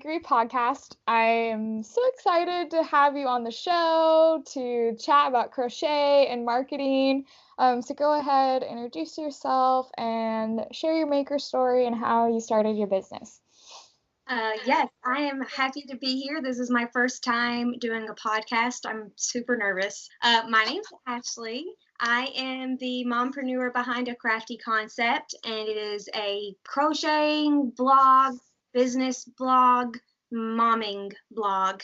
Makery podcast. I am so excited to have you on the show to chat about crochet and marketing. So go ahead, introduce yourself, and share your maker story and how you started your business. Yes, I am happy to be here. This is my first time doing a podcast. I'm super nervous. My name's Ashley. I am the mompreneur behind a Crafty concept, and it is a crocheting blog, business blog, momming blog.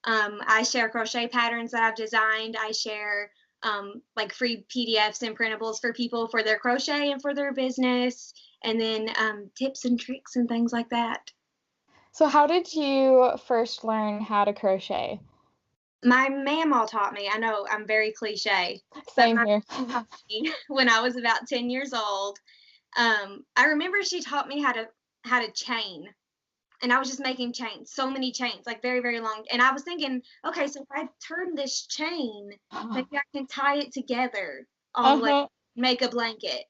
I share crochet patterns that I've designed. I share like free PDFs and printables for people for their crochet and for their business, and then tips and tricks and things like that. So how did you first learn how to crochet? My mamaw taught me. I know I'm very cliche. Same here. Taught me when I was about 10 years old. I remember she taught me how to chain. And I was just making chains, so many chains, like very, very long. And I was thinking, okay, so if I turn this chain, maybe I can tie it together all the way, make a blanket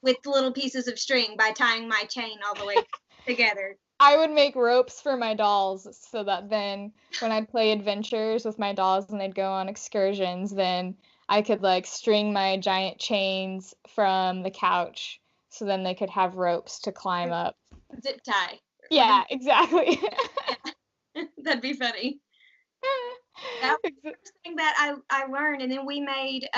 with little pieces of string by tying my chain all the way together. I would make ropes for my dolls so that then when I'd play adventures with my dolls and they'd go on excursions, then I could like string my giant chains from the couch so then they could have ropes to climb up. Zip tie. Yeah, exactly. Yeah. That'd be funny. That was the first thing that I learned. And then we made,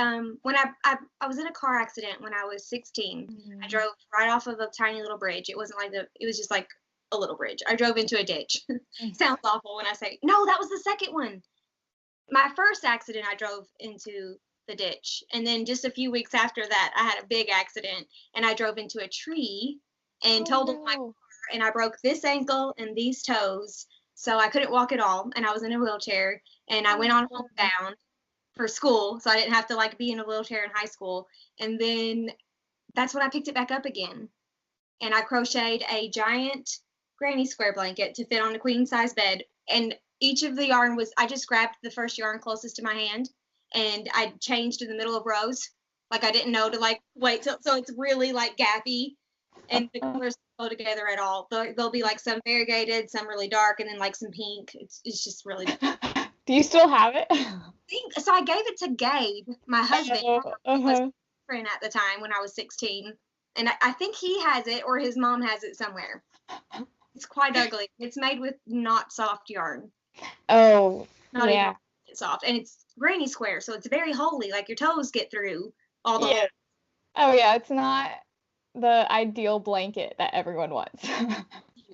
when I was in a car accident when I was 16. Mm-hmm. I drove right off of a tiny little bridge. It wasn't like it was just like a little bridge. I drove into a ditch. Sounds awful when I say, no, that was the second one. My first accident, I drove into the ditch. And then just a few weeks after that, I had a big accident and I drove into a tree and totaled my car, and I broke this ankle and these toes. So I couldn't walk at all. And I was in a wheelchair, and I went on homebound for school. So I didn't have to like be in a wheelchair in high school. And then that's when I picked it back up again. And I crocheted a giant granny square blanket to fit on a queen size bed, and each of the yarn was, I just grabbed the first yarn closest to my hand and I changed in the middle of rows, like I didn't know to like wait till, so it's really like gappy and the colors don't go together at all. There'll be like some variegated, some really dark, and then like some pink. It's just really Do you still have it? So I gave it to Gabe, my husband, was friend at the time when I was 16, and I think he has it or his mom has it somewhere. It's quite ugly. It's made with not soft yarn. Oh, not even soft. And it's granny square, so it's very holey. Like your toes get through all the holes. Oh, yeah. It's not the ideal blanket that everyone wants.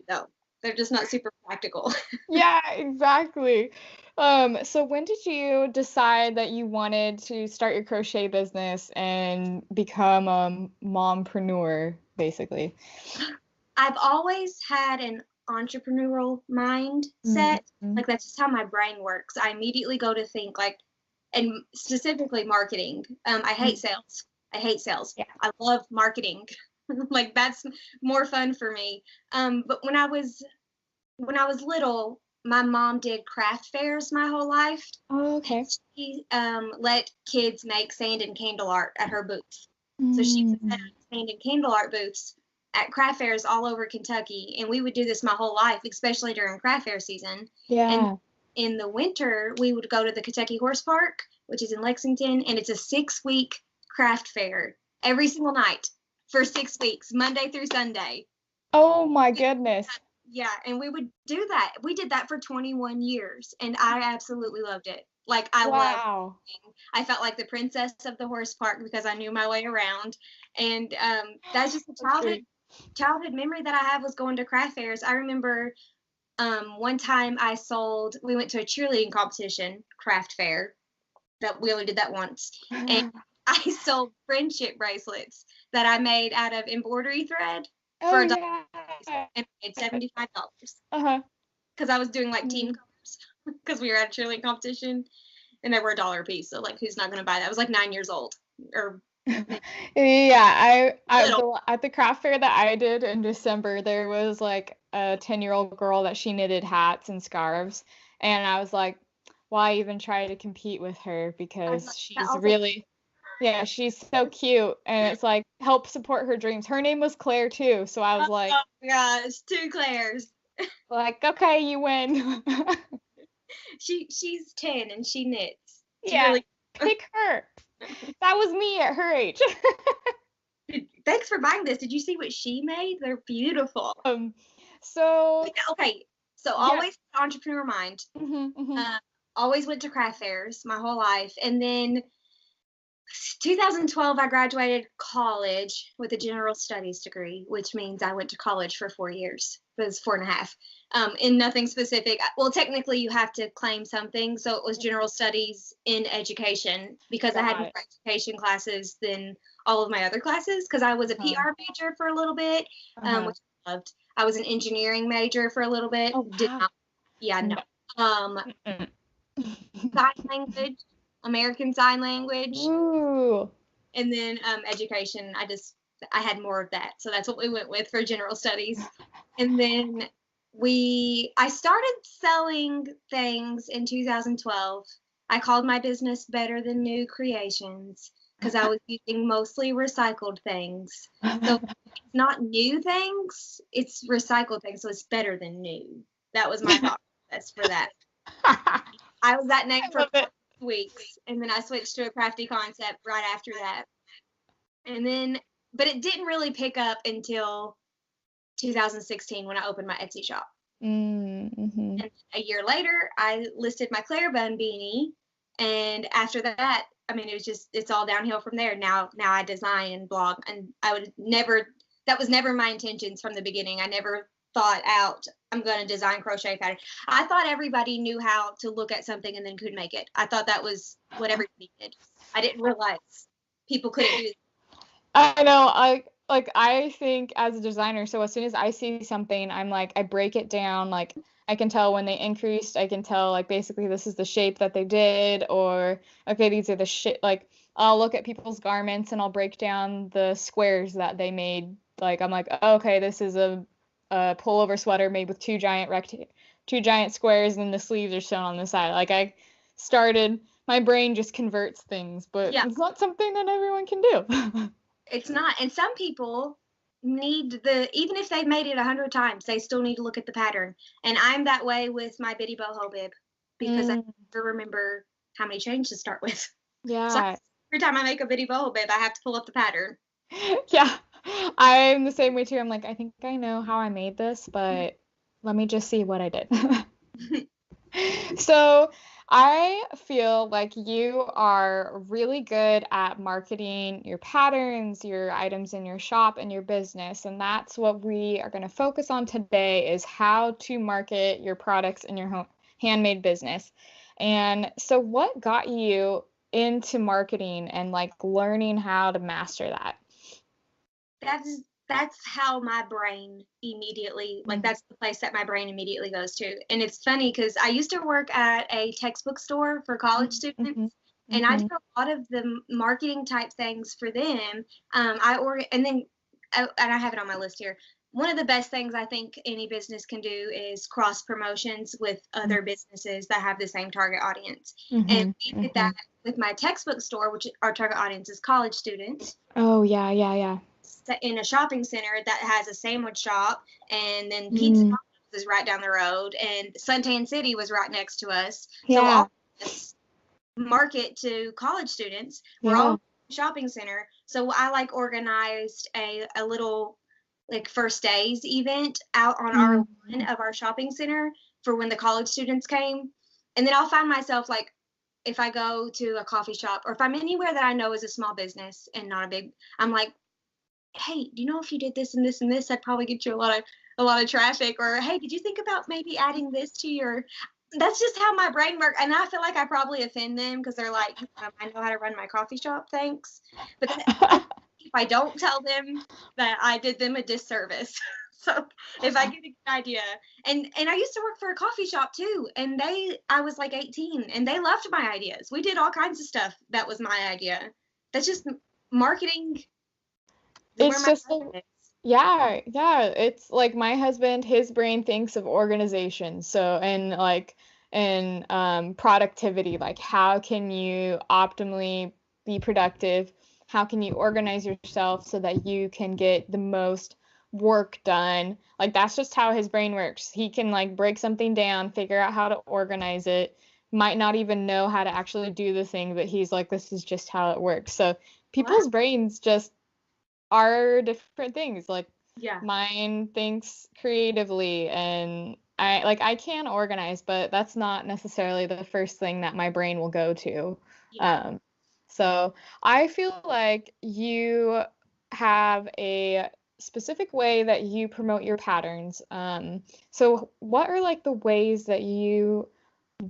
No, they're just not super practical. Yeah, exactly. So when did you decide that you wanted to start your crochet business and become a mompreneur, basically? I've always had an entrepreneurial mindset. Mm-hmm. Like that's just how my brain works. I immediately go to think like, and specifically marketing. I hate sales. Yeah. I love marketing. Like that's more fun for me. But when I was little, my mom did craft fairs my whole life. Oh, okay. She let kids make sand and candle art at her booth. So she would set up sand and candle art booths at craft fairs all over Kentucky, and we would do this my whole life, especially during craft fair season. Yeah. And in the winter, we would go to the Kentucky Horse Park, which is in Lexington, and it's a 6-week craft fair every single night for 6 weeks, Monday through Sunday. Oh my goodness. Yeah, and we would do that. We did that for 21 years, and I absolutely loved it. Like I loved it. I felt like the princess of the horse park because I knew my way around, and that's just a childhood memory that I have was going to craft fairs. I remember one time we went to a cheerleading competition craft fair. That we only did that once, and I sold friendship bracelets that I made out of embroidery thread for $1, and I made $75. Because I was doing like team colors because we were at a cheerleading competition, and they were $1 a piece. So like, who's not going to buy that? I was like 9 years old or. Yeah, at the craft fair that I did in December, there was like a 10-year-old girl that she knitted hats and scarves, and I was like, why even try to compete with her, because she's really, she's so cute, and it's like help support her dreams. Her name was Claire too, so I was like, oh my gosh, 2 Claires. Like, okay, you win. She's 10 and she knits. Yeah, pick her. That was me at her age. Thanks for buying this. Did you see what she made? They're beautiful. So okay, so always entrepreneur mind. Always went to craft fairs my whole life, and then 2012 I graduated college with a general studies degree, which means I went to college for 4 years. It was 4.5. In nothing specific. Well, technically you have to claim something, so it was general studies in education because I had more education classes than all of my other classes because I was a PR major for a little bit, which I loved. I was an engineering major for a little bit. Oh, wow. Sign language, American Sign Language. Ooh. And then education, I had more of that. So that's what we went with for general studies. And then I started selling things in 2012. I called my business Better Than New Creations because I was using mostly recycled things. So it's not new things, it's recycled things. So it's better than new. That was my thought process for that. I was that name for weeks, and then I switched to a crafty concept right after that. And then, but it didn't really pick up until 2016 when I opened my Etsy shop. And a year later, I listed my Claire Bun beanie, and after that, I mean, it's all downhill from there. Now I design and blog, and that was never my intentions from the beginning. I never thought out, I'm going to design crochet pattern. I thought everybody knew how to look at something and then could make it. I thought that was what everybody did. I didn't realize people couldn't do it. I know. I think as a designer, so as soon as I see something, I'm like, I break it down. Like, I can tell when they increased. I can tell, like, basically this is the shape that they did, or okay, these are the shape. Like, I'll look at people's garments and I'll break down the squares that they made. Like, I'm like, oh, okay, this is a pullover sweater made with two giant squares, and the sleeves are sewn on the side. Like, my brain just converts things, but it's not something that everyone can do. It's not. And some people need even if they've made it 100 times, they still need to look at the pattern. And I'm that way with my Bitty Boho bib because I never remember how many chains to start with. Yeah. So every time I make a Bitty Boho bib, I have to pull up the pattern. Yeah. I'm the same way too. I'm like, I think I know how I made this, but let me just see what I did. So I feel like you are really good at marketing your patterns, your items in your shop, and your business. And that's what we are going to focus on today, is how to market your products in your handmade business. And so what got you into marketing and like learning how to master that? That's how my brain immediately, like, that's the place that my brain immediately goes to. And it's funny because I used to work at a textbook store for college students, and I did a lot of the marketing type things for them. And I have it on my list here. One of the best things I think any business can do is cross promotions with other businesses that have the same target audience. And we did that with my textbook store, which our target audience is college students. Oh, yeah. In a shopping center that has a sandwich shop, and then Pizza is right down the road, and Suntan City was right next to us. So all this market to college students. We're all in a shopping center. So I organized a little first days event out on our lawn of our shopping center for when the college students came. And then I'll find myself if I go to a coffee shop, or if I'm anywhere that I know is a small business and not a big, I'm like, hey, do you know if you did this and this and this, that'd probably get you a lot of traffic? Or, hey, did you think about maybe adding this to your? That's just how my brain works. And I feel like I probably offend them because they're like, I know how to run my coffee shop, thanks. But if I don't tell them, that I did them a disservice. So if I get a good idea, and I used to work for a coffee shop too, and I was like 18, and they loved my ideas. We did all kinds of stuff that was my idea. That's just marketing. It's just yeah. It's like my husband, his brain thinks of organization. So, and productivity, like how can you optimally be productive? How can you organize yourself so that you can get the most work done. Like that's just how his brain works. He can like break something down, figure out how to organize it, might not even know how to actually do the thing, but he's like, this is just how it works. So people's brains just are different things. Like mine thinks creatively, and I can organize, but that's not necessarily the first thing that my brain will go to. So I feel like you have a specific way that you promote your patterns. So what are like the ways that you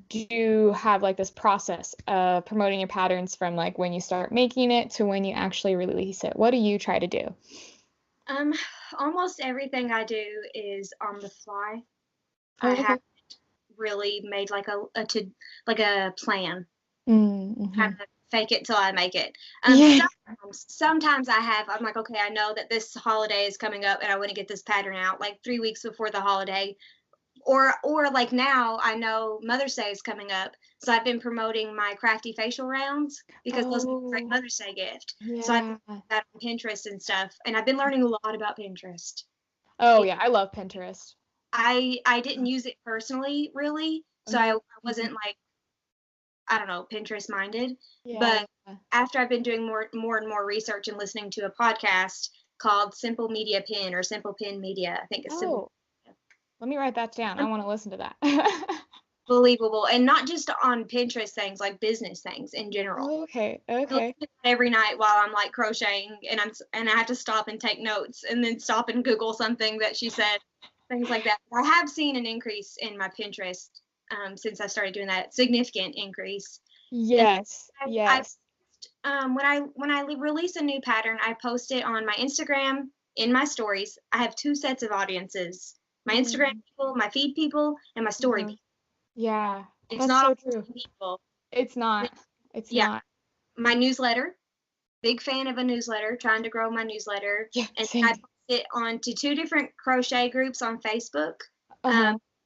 do have like this process of promoting your patterns from like when you start making it to when you actually release it? What do you try to do? Almost everything I do is on the fly. Oh, I okay. haven't really made like a plan. Mm-hmm. Kind of fake it till I make it. Sometimes I'm like, okay, I know that this holiday is coming up and I want to get this pattern out like 3 weeks before the holiday. Or like now I know Mother's Day is coming up, so I've been promoting my Crafty facial rounds because those are a great Mother's Day gift. So I've been that on Pinterest and stuff, and I've been learning a lot about Pinterest. Oh yeah, I love Pinterest. I didn't use it personally really, so I wasn't like, I don't know, Pinterest minded. But after I've been doing more and more research and listening to a podcast called Simple Media Pin or Simple Pin Media, I think it's Simple. Let me write that down. I want to listen to that. Believable, and not just on Pinterest things, like business things in general. Okay. Every night while I'm like crocheting, and I have to stop and take notes, and then stop and Google something that she said, things like that. I have seen an increase in my Pinterest since I started doing that, significant increase. Yes. When I release a new pattern, I post it on my Instagram in my stories. I have 2 sets of audiences: my Instagram people, my feed people, and my story people. Yeah, it's not so true. People. It's not. It's not. My newsletter, big fan of a newsletter, trying to grow my newsletter. And same. I post it onto 2 different crochet groups on Facebook.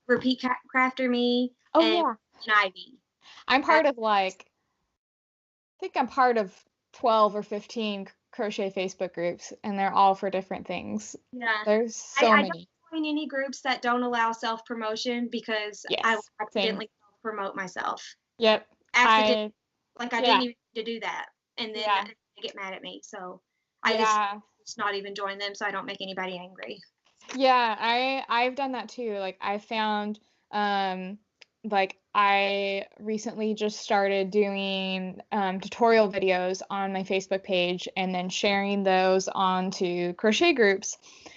Repeat Crafter Me and Ivy. I'm part of like, I think I'm part of 12 or 15 crochet Facebook groups, and they're all for different things. Yeah. There's so many. I don't join any groups that don't allow self-promotion because I accidentally self-promote myself. Yep. I didn't even need to do that. And then they get mad at me. So I just not even join them so I don't make anybody angry. Yeah, I've done that too. Like I found like I recently just started doing tutorial videos on my Facebook page and then sharing those onto crochet groups,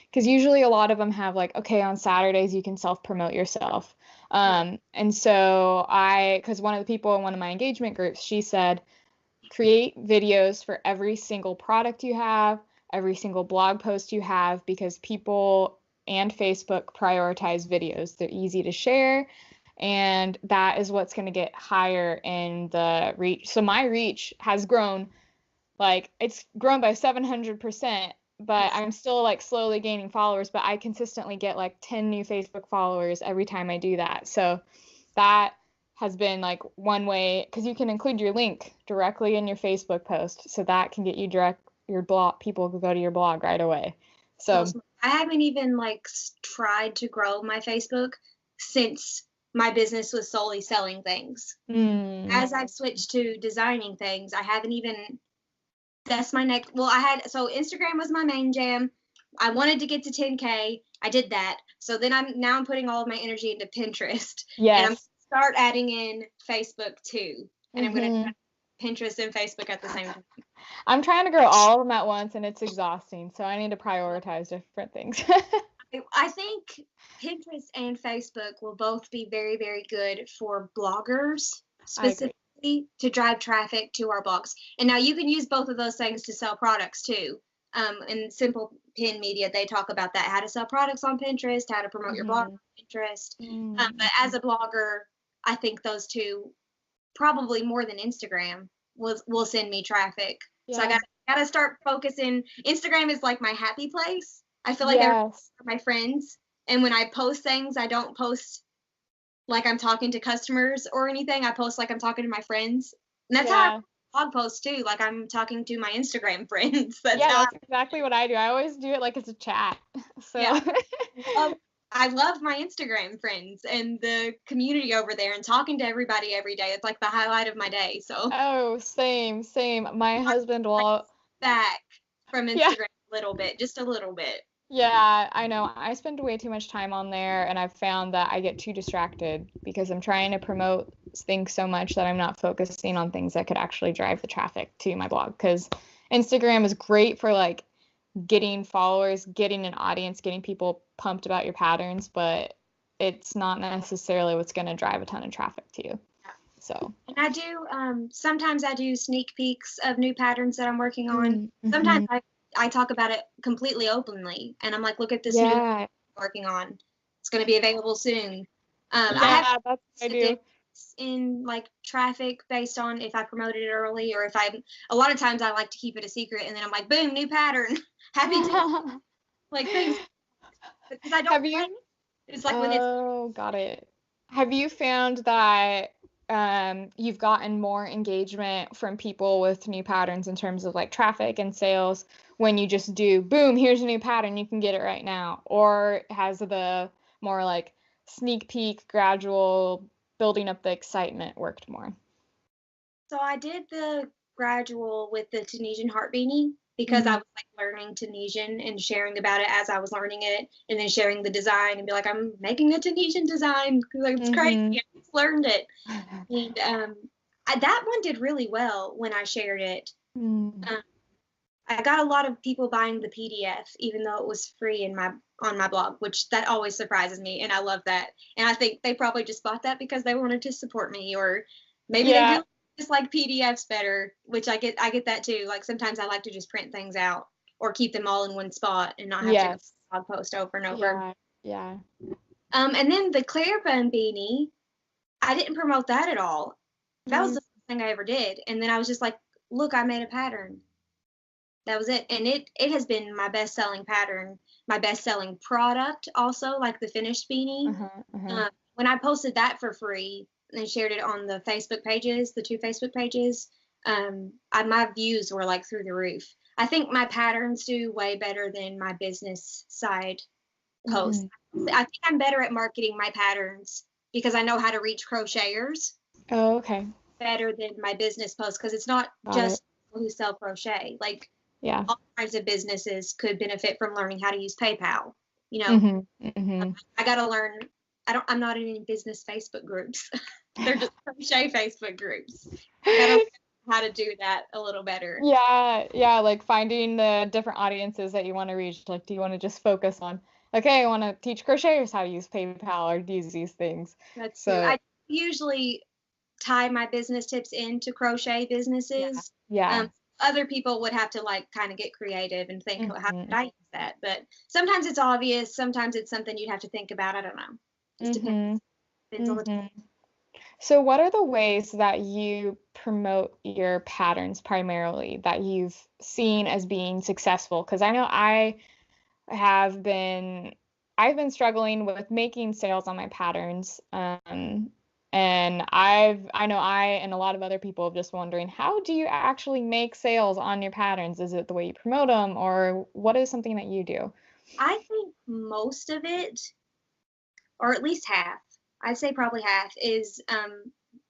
because usually a lot of them have like, okay, on Saturdays you can self-promote yourself. And so because one of the people in one of my engagement groups, she said, create videos for every single product you have, every single blog post you have, because people and Facebook prioritize videos. They're easy to share, and that is what's going to get higher in the reach. So my reach has grown, like it's grown by 700%, but I'm still like slowly gaining followers, but I consistently get like 10 new Facebook followers every time I do that. So that has been like one way, because you can include your link directly in your Facebook post, so that can get you your blog, people who go to your blog right away. So I haven't even like tried to grow my Facebook since my business was solely selling things. As I've switched to designing things, I haven't even, that's my next, so Instagram was my main jam. I wanted to get to 10K. I did that. So then I'm putting all of my energy into Pinterest. Yes. And I'm start adding in Facebook too. And I'm going to try Pinterest and Facebook at the same time. I'm trying to grow all of them at once, and it's exhausting. So I need to prioritize different things. I think Pinterest and Facebook will both be very, very good for bloggers, specifically to drive traffic to our blogs. And now you can use both of those things to sell products too. In Simple Pin Media, they talk about that, how to sell products on Pinterest, how to promote your blog on Pinterest. But as a blogger, I think those two, probably more than Instagram, will send me traffic. So I gotta start focusing. Instagram is like my happy place. I feel like they're my friends, and when I post things, I don't post like I'm talking to customers or anything. I post like I'm talking to my friends, and that's how I blog posts too. Like I'm talking to my Instagram friends. That's exactly what I do. I always do it like it's a chat. So yeah. I love my Instagram friends and the community over there and talking to everybody every day. It's like the highlight of my day. So oh, same. My husband will back from Instagram a little bit, just a little bit. Yeah, I know. I spend way too much time on there, and I've found that I get too distracted because I'm trying to promote things so much that I'm not focusing on things that could actually drive the traffic to my blog. Because Instagram is great for like getting followers, getting an audience, getting people pumped about your patterns, but it's not necessarily what's going to drive a ton of traffic to you. So. And I do, sometimes I do sneak peeks of new patterns that I'm working on. Sometimes I talk about it completely openly, and I'm like, look at this new I'm working on. It's going to be available soon. I have that's what I do. In like traffic based on if I promoted it early or if a lot of times I like to keep it a secret, and then I'm like, boom, new pattern. Happy to like things. Because I don't it's like when it's got it. Have you found that you've gotten more engagement from people with new patterns in terms of like traffic and sales when you just do boom, here's a new pattern, you can get it right now? Or has the more like sneak peek, gradual building up the excitement worked more? So I did the gradual with the Tunisian heart beanie because I was like learning Tunisian and sharing about it as I was learning it, and then sharing the design and be like, I'm making a Tunisian design because like, it's crazy. I just learned it. And that one did really well when I shared it. I got a lot of people buying the PDF, even though it was free on my blog, which that always surprises me, and I love that. And I think they probably just bought that because they wanted to support me, or maybe they do just like PDFs better, which I get that too. Like sometimes I like to just print things out or keep them all in one spot and not have to blog post over and over. Yeah. And then the clear bun beanie, I didn't promote that at all. That was the first thing I ever did. And then I was just like, look, I made a pattern. That was it. And it has been my best selling pattern, my best selling product also, like the finished beanie. When I posted that for free and shared it on the Facebook pages, the 2 Facebook pages, my views were like through the roof. I think my patterns do way better than my business side posts. I think I'm better at marketing my patterns because I know how to reach crocheters. Oh, okay. Better than my business posts because it's not just people who sell crochet. Like all kinds of businesses could benefit from learning how to use PayPal. You know, I got to learn. I'm not in any business Facebook groups. They're just crochet Facebook groups. I got to learn how to do that a little better. Yeah, like finding the different audiences that you want to reach. Like, do you want to just focus on, okay, I want to teach crocheters how to use PayPal or use these things? That's true. I usually tie my business tips into crochet businesses. Other people would have to like kind of get creative and think, how could I use that? But sometimes it's obvious. Sometimes it's something you'd have to think about. I don't know. Just depends on the time. So what are the ways that you promote your patterns primarily that you've seen as being successful? Because I know I've been struggling with making sales on my patterns. And I know I and a lot of other people are just wondering, how do you actually make sales on your patterns? Is it the way you promote them, or what is something that you do? I think most of it, or at least half, I'd say probably half, is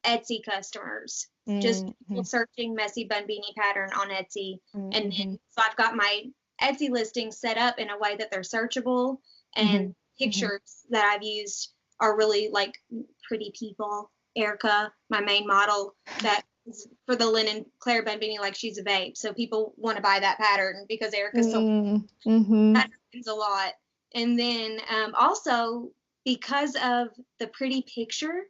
Etsy customers. Just searching messy bun beanie pattern on Etsy. And so I've got my Etsy listings set up in a way that they're searchable, and pictures that I've used are really like pretty people. Erica, my main model, that is for the linen Claire bun beanie, like she's a babe. So people want to buy that pattern because Erica's that happens a lot. And then also because of the pretty picture,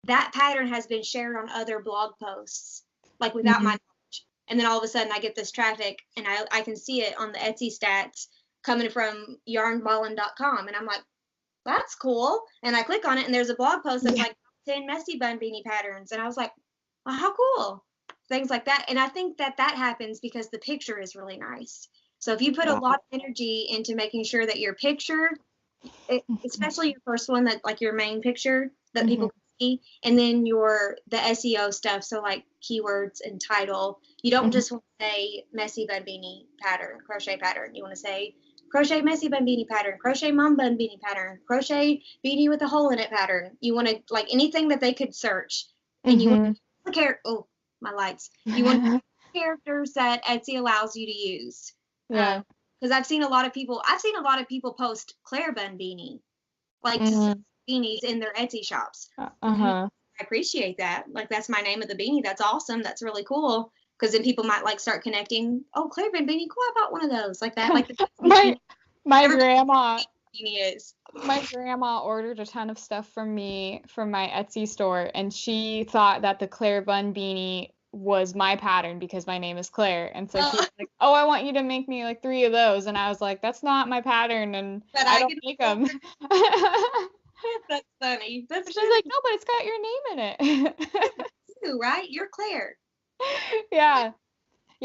that pattern has been shared on other blog posts, like without my knowledge. And then all of a sudden I get this traffic and I can see it on the Etsy stats coming from yarnballin.com. And I'm like, that's cool. And I click on it and there's a blog post that's like 10 messy bun beanie patterns. And I was like, oh, how cool. Things like that. And I think that happens because the picture is really nice. So if you put a lot of energy into making sure that your picture, especially your first one, that like your main picture that people can and then the SEO stuff, so like keywords and title. You don't just want to say messy bun beanie pattern, crochet pattern. You want to say crochet messy bun beanie pattern, crochet mom bun beanie pattern, crochet beanie with a hole in it pattern. You want to, like, anything that they could search, and you want to oh, my lights. You want characters that Etsy allows you to use. Yeah. Because I've seen a lot of people post Claire bun beanie, like beanies in their Etsy shops. I appreciate that. Like, that's my name of the beanie. That's awesome. That's really cool. Because then people might like start connecting. Oh, Claire bun beanie, cool. I bought one of those, like that. Like my grandma. Beanie is. My grandma ordered a ton of stuff from me from my Etsy store, and she thought that the Claire bun beanie was my pattern because my name is Claire. And so she was like, oh, I want you to make me like 3 of those. And I was like, that's not my pattern, and I don't make them. That's funny. She's like, no, but it's got your name in it. You, right? You're Claire. Yeah.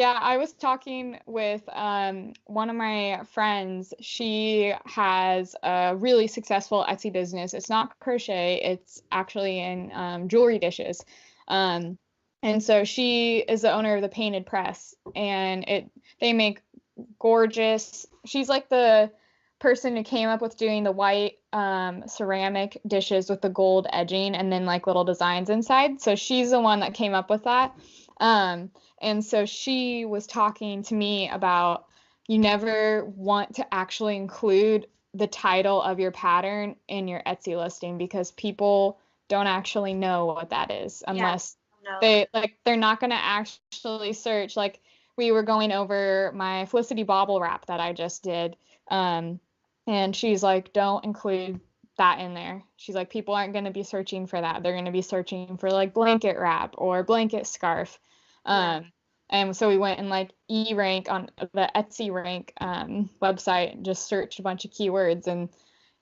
I was talking with one of my friends. She has a really successful Etsy business. It's not crochet. It's actually in jewelry dishes. And so she is the owner of the Painted Press, and they make gorgeous. She's like the person who came up with doing the white ceramic dishes with the gold edging and then like little designs inside. So she's the one that came up with that. And so she was talking to me about, you never want to actually include the title of your pattern in your Etsy listing, because people don't actually know what that is unless they're not going to actually search. Like, we were going over my Felicity bobble wrap that I just did. And she's like, don't include that in there. She's like, people aren't going to be searching for that. They're going to be searching for like blanket wrap or blanket scarf. And so we went and like E-rank on the Etsy rank website, just searched a bunch of keywords and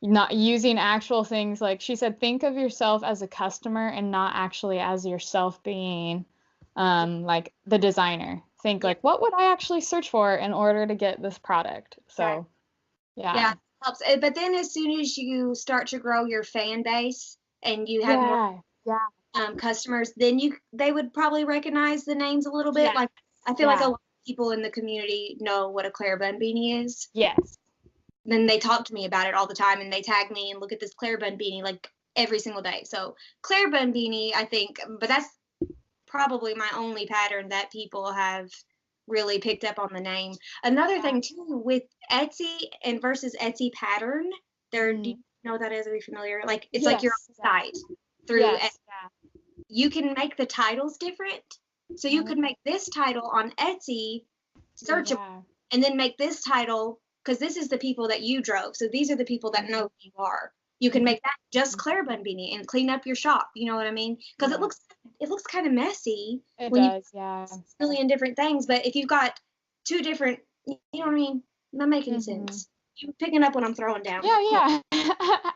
not using actual things. Like she said, think of yourself as a customer and not actually as yourself being like the designer. Think like, what would I actually search for in order to get this product? So yeah, helps. But then as soon as you start to grow your fan base and you have more customers, then they would probably recognize the names a little bit. Like, I feel like a lot of people in the community know what a Claire bun beanie is. Yes. Then they talk to me about it all the time, and they tag me and look at this Claire bun beanie like every single day. So Claire bun beanie, I think, but that's probably my only pattern that people have really picked up on the name. Another thing too with Etsy and versus Etsy pattern, do you know what that is? Are you familiar? Like, it's like your site through Etsy. You can make the titles different. So you could make this title on Etsy searchable, and then make this title, because this is the people that you drove. So these are the people that know who you are. You can make that just Claire bun beanie and clean up your shop. You know what I mean? Because it looks kind of messy. It when does, you a million different things. But if you've got 2 different, you know what I mean? Not making sense. You picking up what I'm throwing down? Yeah.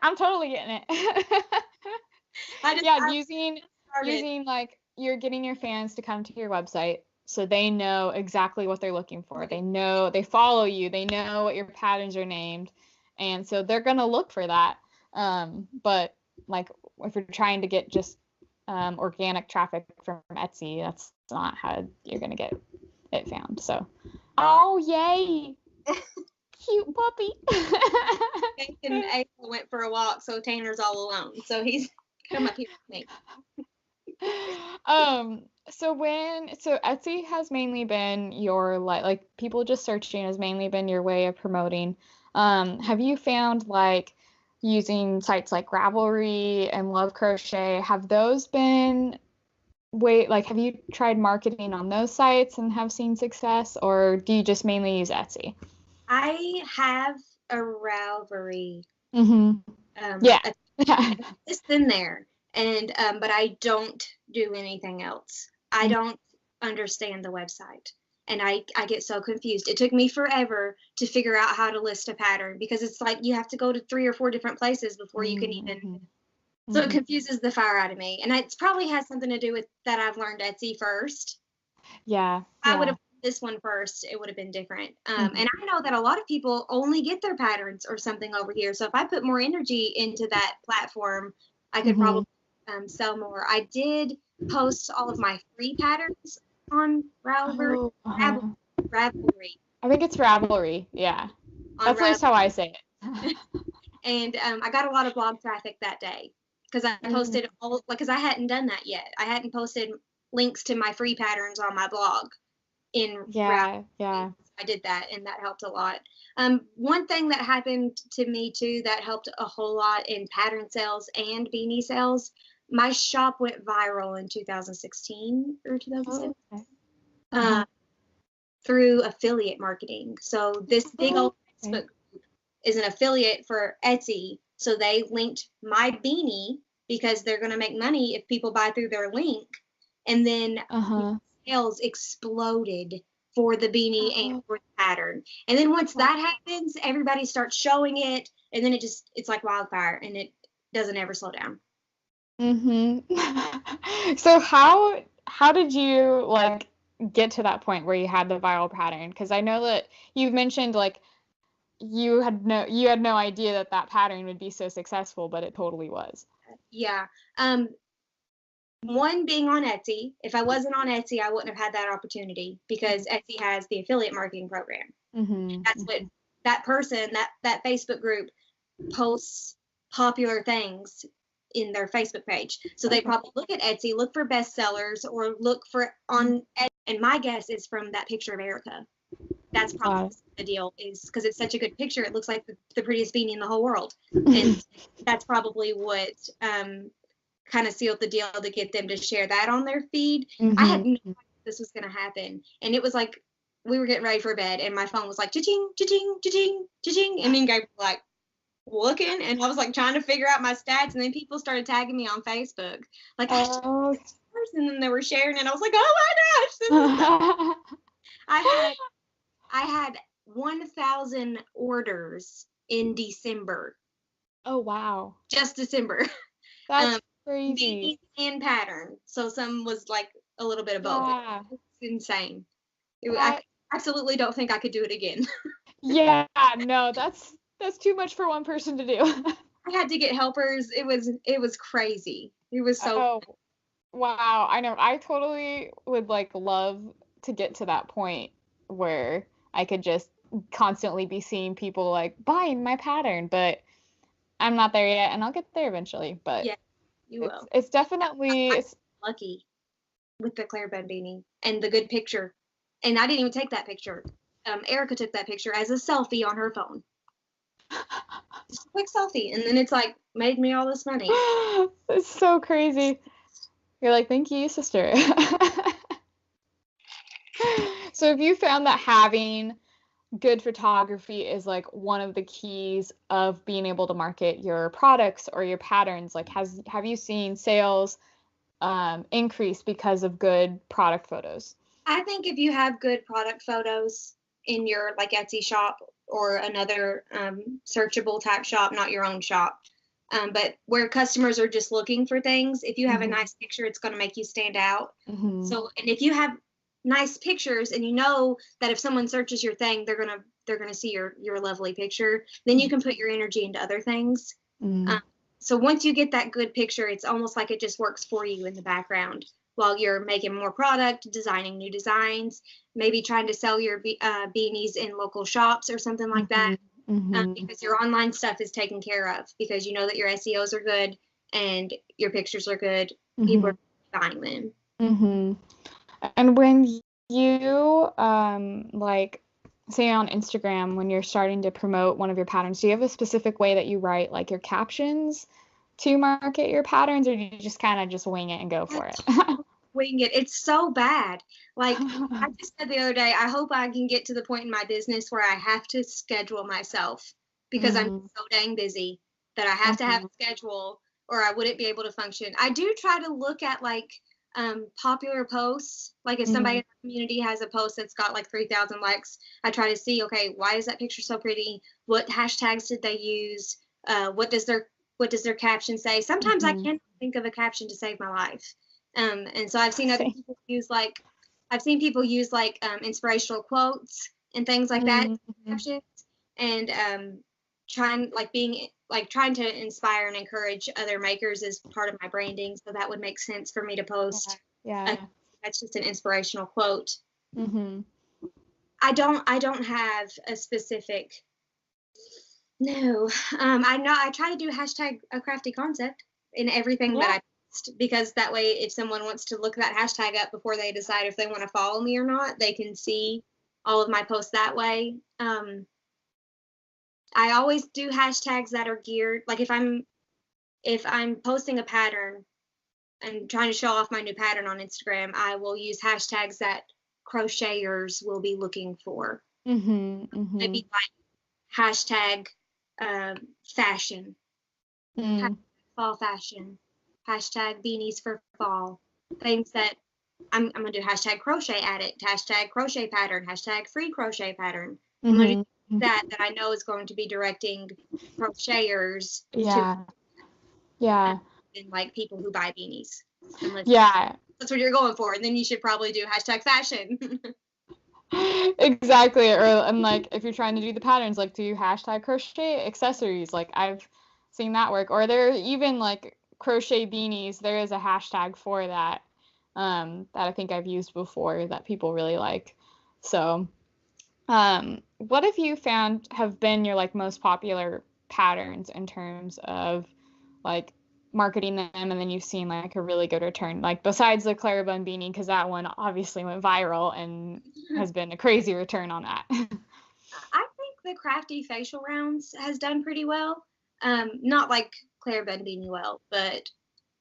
I'm totally getting it. Using like, you're getting your fans to come to your website so they know exactly what they're looking for. They know, they follow you, they know what your patterns are named, and so they're gonna look for that. But like, if you're trying to get just organic traffic from Etsy, that's not how you're gonna get it found. So, oh yay, cute puppy. And April went for a walk, so Tanner's all alone. So he's come up here with me. So Etsy has mainly been your like people just searching has mainly been your way of promoting. Have you found like using sites like Ravelry and Love Crochet, have those been have you tried marketing on those sites and have seen success, or do you just mainly use Etsy? I have a Ravelry. It's in there. And but I don't do anything else. I don't understand the website, and I get so confused. It took me forever to figure out how to list a pattern, because it's like you have to go to 3 or 4 different places before you can even. So it confuses the fire out of me, and it probably has something to do with that I've learned Etsy first. I would have this one first, it would have been different. And I know that a lot of people only get their patterns or something over here. So if I put more energy into that platform, I could probably sell more. I did post all of my free patterns on Ravelry. Ravelry. I think it's Ravelry. Yeah. That's just how I say it. And I got a lot of blog traffic that day because I posted because I hadn't done that yet. I hadn't posted links to my free patterns on my blog in Ravelry. Yeah. I did that, and that helped a lot. One thing that happened to me too that helped a whole lot in pattern sales and beanie sales, my shop went viral in 2016 or 2017 through affiliate marketing. So this big old Facebook group is an affiliate for Etsy. So they linked my beanie because they're going to make money if people buy through their link. And then sales exploded for the beanie and for the pattern. And then once that happens, everybody starts showing it, and then it's like wildfire, and it doesn't ever slow down. So how did you like get to that point where you had the viral pattern? Because I know that you mentioned like you had no idea that pattern would be so successful, but it totally was. Yeah. One, being on Etsy. If I wasn't on Etsy, I wouldn't have had that opportunity because Etsy has the affiliate marketing program. That's what that person, that Facebook group posts popular things in their Facebook page. So they probably look at Etsy, look for bestsellers, or look for on Etsy. And my guess is from that picture of Erica. That's probably the deal, is because it's such a good picture. It looks like the prettiest beanie in the whole world. And that's probably what kind of sealed the deal to get them to share that on their feed. I had no idea this was going to happen. And it was like, we were getting ready for bed, and my phone was like, cha-ching, cha-ching, cha-ching, cha-ching. And then Gabe was like, looking, and I was like trying to figure out my stats, and then people started tagging me on Facebook. Like, and then they were sharing, and I was like, oh my gosh. I had 1,000 orders in December. Oh, wow. Just December. That's crazy. And pattern. So some was like a little bit above it. It's insane. I absolutely don't think I could do it again. Yeah, no, that's too much for one person to do. I had to get helpers. It was crazy. It was so wow. I know. I totally would like love to get to that point where I could just constantly be seeing people like buying my pattern, but I'm not there yet, and I'll get there eventually. But yeah, you will. It's definitely I'm lucky with the Claire Bud beanie and the good picture. And I didn't even take that picture. Erica took that picture as a selfie on her phone. Just a quick selfie, and then it's like made me all this money. It's so crazy. You're like, thank you, sister. So have you found that having good photography is like one of the keys of being able to market your products or your patterns? Like, have you seen sales increase because of good product photos? I think if you have good product photos in your like Etsy shop or another searchable type shop, not your own shop, but where customers are just looking for things, if you have a nice picture, it's going to make you stand out. So, and if you have nice pictures and you know that if someone searches your thing, they're gonna see your lovely picture, then you can put your energy into other things. So once you get that good picture, it's almost like it just works for you in the background while you're making more product, designing new designs, maybe trying to sell your beanies in local shops or something like that. Because your online stuff is taken care of because you know that your SEOs are good and your pictures are good. People are buying them. And when you like say on Instagram, when you're starting to promote one of your patterns, do you have a specific way that you write like your captions to market your patterns, or do you just kind of just wing it and go for it? Wing it. It's so bad. Like I just said the other day, I hope I can get to the point in my business where I have to schedule myself because I'm so dang busy that I have to have a schedule or I wouldn't be able to function. I do try to look at like popular posts. Like if somebody in the community has a post that's got like 3,000 likes, I try to see, okay, why is that picture so pretty? What hashtags did they use? What does their caption say? Sometimes I can't think of a caption to save my life. And so I've seen other people use like inspirational quotes and things like that captions, and trying like being like trying to inspire and encourage other makers is part of my branding, so that would make sense for me to post. Yeah. That's just an inspirational quote. Mm-hmm. I don't have a specific. No, I try to do hashtag a crafty concept in everything that I post, because that way, if someone wants to look that hashtag up before they decide if they want to follow me or not, they can see all of my posts that way. I always do hashtags that are geared, like if I'm posting a pattern and trying to show off my new pattern on Instagram, I will use hashtags that crocheters will be looking for. Mm-hmm. Mm-hmm. Maybe like hashtag fashion, hashtag fall fashion, hashtag beanies for fall. Things that I'm gonna do hashtag crochet addict, hashtag crochet pattern, hashtag free crochet pattern. I'm gonna do that I know is going to be directing crocheters to and like people who buy beanies. Unless that's what you're going for, and then you should probably do hashtag fashion. Exactly. And like if you're trying to do the patterns, like do hashtag crochet accessories. Like I've seen that work. Or there are even like crochet beanies. There is a hashtag for that that I think I've used before that people really like. So what have you found have been your like most popular patterns in terms of like marketing them, and then you've seen like a really good return, like besides the Clara Bun beanie, because that one obviously went viral and has been a crazy return on that. I think the Crafty facial rounds has done pretty well. Not like Clara Bun beanie well, but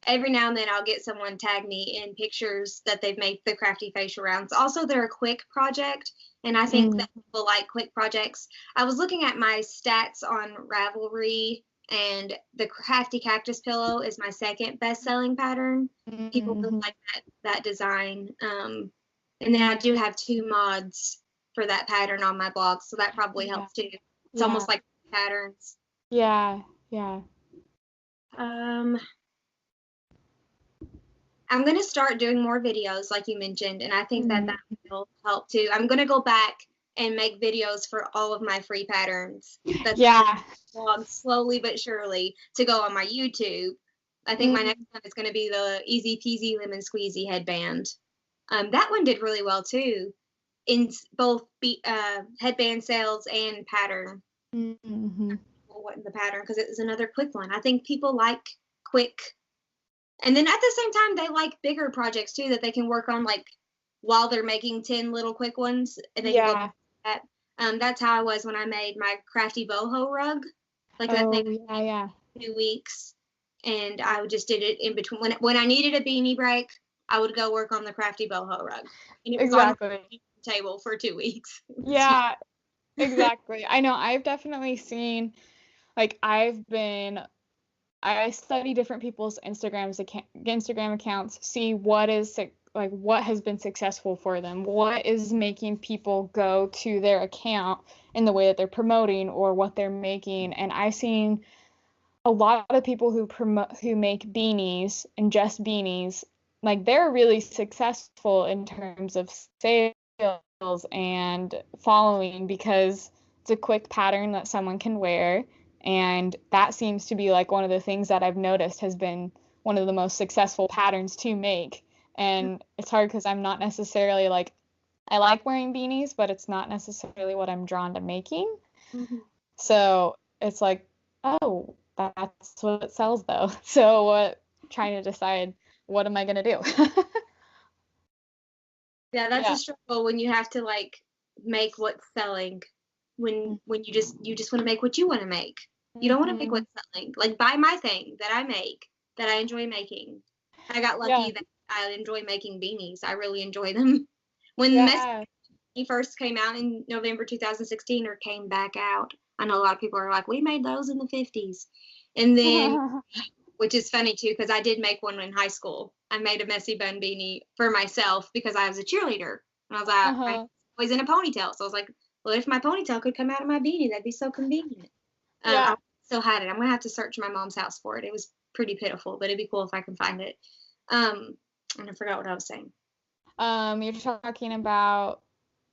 every now and then I'll get someone tag me in pictures that they've made the Crafty facial rounds. Also, they're a quick project, and I think that people like quick projects. I was looking at my stats on Ravelry, and the Crafty cactus pillow is my second best-selling pattern. People really like that design. And then I do have 2 mods for that pattern on my blog, so that probably helps too. It's almost like patterns. Yeah. I'm going to start doing more videos, like you mentioned, and I think that will help too. I'm going to go back and make videos for all of my free patterns. Blog slowly but surely to go on my YouTube. I think my next one is going to be the Easy Peasy Lemon Squeezy headband. That one did really well too, in both headband sales and pattern. What in the pattern, because it was another quick one. I think people like quick. And then at the same time, they like bigger projects too that they can work on, like while they're making 10 little quick ones, and they can go back to that. That's how I was when I made my Crafty boho rug. Like that thing 2 weeks, and I just did it in between. When I needed a beanie break, I would go work on the Crafty boho rug, and it was on the table for 2 weeks. Yeah, exactly. I know. I've definitely seen, like, I study different people's Instagram accounts, see what has been successful for them, what is making people go to their account in the way that they're promoting or what they're making. And I've seen a lot of people who make beanies and just beanies, like they're really successful in terms of sales and following, because it's a quick pattern that someone can wear. And that seems to be like one of the things that I've noticed has been one of the most successful patterns to make. And it's hard because I'm not necessarily like, I like wearing beanies, but it's not necessarily what I'm drawn to making. So it's like, oh, that's what it sells though. So trying to decide, what am I going to do? Yeah, that's a struggle when you have to like make what's selling. When you just want to make what you want to make. You don't want to make what's selling. Like, buy my thing that I make, that I enjoy making. I got lucky that I enjoy making beanies. I really enjoy them. When Makery first came out in November 2016, or came back out, I know a lot of people are like, we made those in the 50s. And then, which is funny too, because I did make one in high school. I made a messy bun beanie for myself because I was a cheerleader. And I was like, I was in a ponytail. So I was like, well, if my ponytail could come out of my beanie, that'd be so convenient. I still had it. I'm going to have to search my mom's house for it. It was pretty pitiful, but it'd be cool if I can find it. And I forgot what I was saying. You're talking about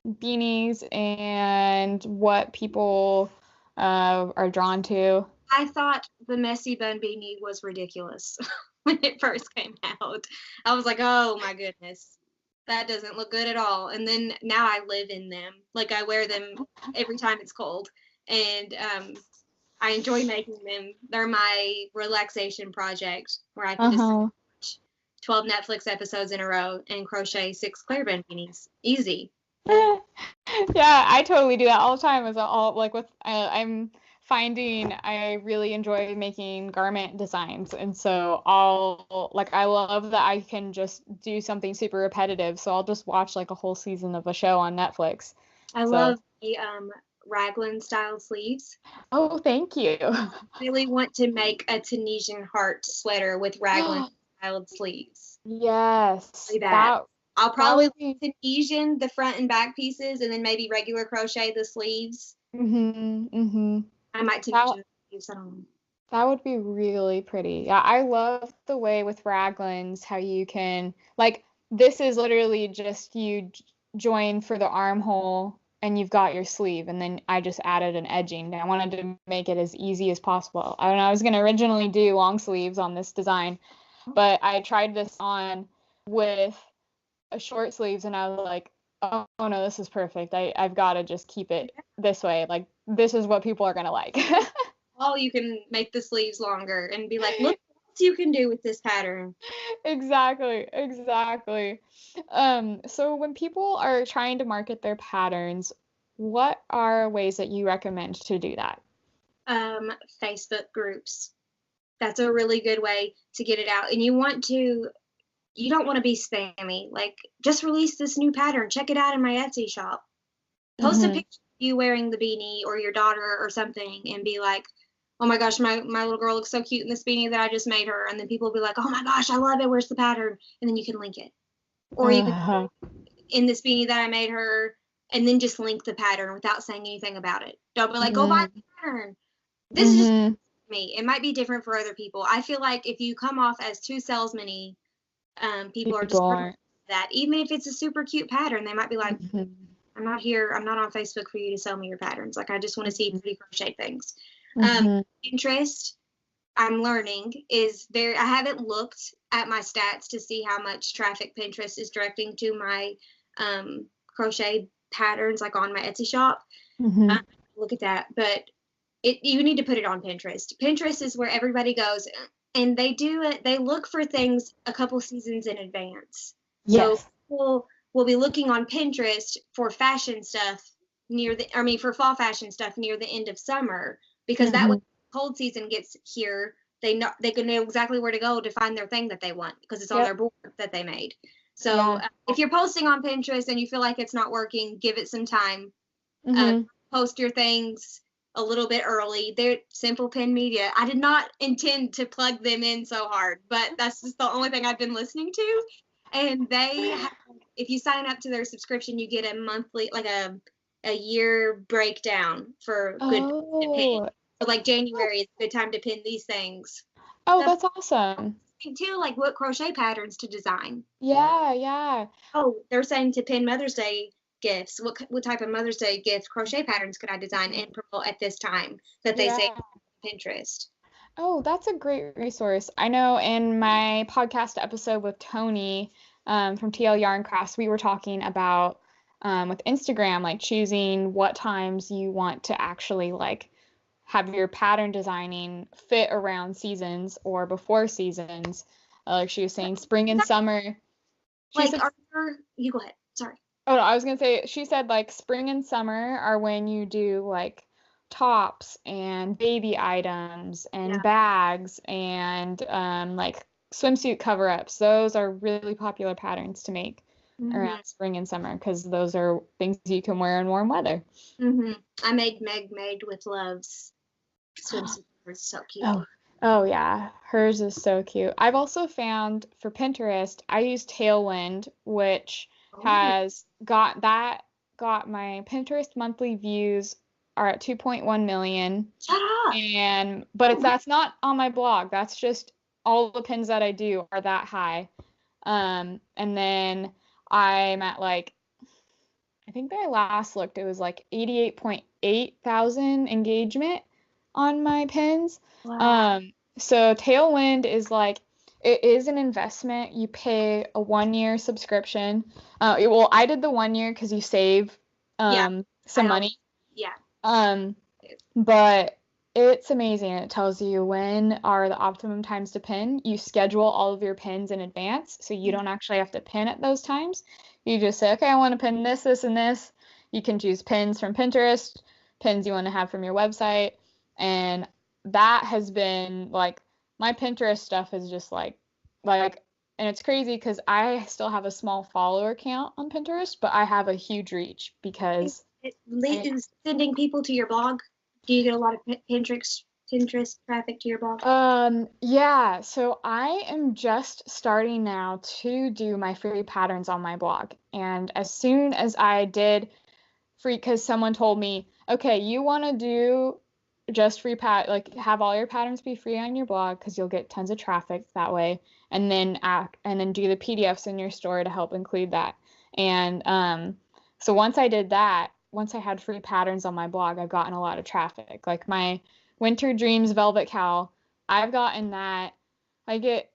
beanies and what people are drawn to. I thought the messy bun beanie was ridiculous when it first came out. I was like, oh my goodness, that doesn't look good at all. And then now I live in them. Like I wear them every time it's cold. And I enjoy making them. They're my relaxation project where I can just watch 12 Netflix episodes in a row and crochet 6 Claire bun beanies. Easy. Yeah, I totally do that all the time. Is all like with I'm finding I really enjoy making garment designs, and so I love that I can just do something super repetitive. So I'll just watch like a whole season of a show on Netflix. I love the raglan style sleeves. Oh, thank you. I really want to make a Tunisian heart sweater with raglan styled sleeves. Yes. Really bad. I'll probably Tunisian the front and back pieces, and then maybe regular crochet the sleeves. I might Tunisian the sleeves. I don't know. That would be really pretty. Yeah, I love the way with raglans how you can like this is literally just you join for the armhole and you've got your sleeve, and then I just added an edging. I wanted to make it as easy as possible. I don't know, I was gonna originally do long sleeves on this design, but I tried this on with a short sleeves and I was like, oh no, this is perfect. I've got to just keep it this way. Like this is what people are gonna like. Oh, you can make the sleeves longer and be like, look what you can do with this pattern. Exactly. So when people are trying to market their patterns, what are ways that you recommend to do that? Facebook groups. That's a really good way to get it out. And you don't want to be spammy. Like, just release this new pattern. Check it out in my Etsy shop. Post a picture of you wearing the beanie or your daughter or something and be like, oh my gosh, my little girl looks so cute in this beanie that I just made her. And then people will be like, oh my gosh, I love it. Where's the pattern? And then you can link it. Or you can in this beanie that I made her, and then just link the pattern without saying anything about it. Don't be like, go buy the pattern. This is just me. It might be different for other people. I feel like if you come off as too salesman-y, people are just that. Even if it's a super cute pattern, they might be like, I'm not on Facebook for you to sell me your patterns. Like, I just want to see pretty crochet things. Pinterest, I'm learning, I haven't looked at my stats to see how much traffic Pinterest is directing to my crochet patterns, like on my Etsy shop. Look at that. But you need to put it on Pinterest. Pinterest is where everybody goes, and they look for things a couple seasons in advance. Yes. So we'll be looking on Pinterest for fashion stuff for fall fashion stuff near the end of summer, because that when cold season gets here, they can know exactly where to go to find their thing that they want, because it's on their board that they made. So if you're posting on Pinterest and you feel like it's not working, give it some time. Post your things a little bit early. They're Simple Pin Media. I did not intend to plug them in so hard, but that's just the only thing I've been listening to. And if you sign up to their subscription, you get a monthly, like a year breakdown for good pin. So like January is a good time to pin these things. Oh, that's awesome. Too, like what crochet patterns to design. Yeah. Oh, they're saying to pin Mother's Day gifts. What type of Mother's Day gift crochet patterns could I design and promote at this time that they say on Pinterest? Oh, that's a great resource. I know in my podcast episode with Tony from TL Yarn Crafts, we were talking about with Instagram, like choosing what times you want to actually like have your pattern designing fit around seasons or before seasons. Like she was saying, spring and summer. You go ahead. Sorry. Oh, no, I was going to say, she said like spring and summer are when you do like tops and baby items and bags and like swimsuit cover-ups. Those are really popular patterns to make around spring and summer, because those are things you can wear in warm weather. I made Meg Made with Love's swimsuit. It's so cute. Oh yeah, hers is so cute. I've also found for Pinterest, I use Tailwind, which has got my Pinterest monthly views are at 2.1 million. Shut up. But that's not on my blog. That's just all the pins that I do are that high. And then I'm at like, I think that I last looked, it was like 88.8 thousand engagement on my pins. Wow. So Tailwind is like, it is an investment. You pay a 1-year subscription. Well, I did the 1 year because you save Yeah. some money. Yeah. But it's amazing. It tells you when are the optimum times to pin. You schedule all of your pins in advance, so you don't actually have to pin at those times. You just say, okay, I want to pin this, this, and this. You can choose pins from Pinterest, pins you want to have from your website, and that has been like my Pinterest stuff is just like, and it's crazy because I still have a small follower count on Pinterest, but I have a huge reach because Is sending people to your blog. Do you get a lot of Pinterest traffic to your blog? Yeah, so I am just starting now to do my free patterns on my blog. And as soon as I did free, because someone told me, okay, you want to do just free like have all your patterns be free on your blog because you'll get tons of traffic that way, and then do the PDFs in your store to help include that. And so once I did that, once I had free patterns on my blog, I've gotten a lot of traffic. Like my Winter Dreams Velvet Cowl, I've gotten that. I get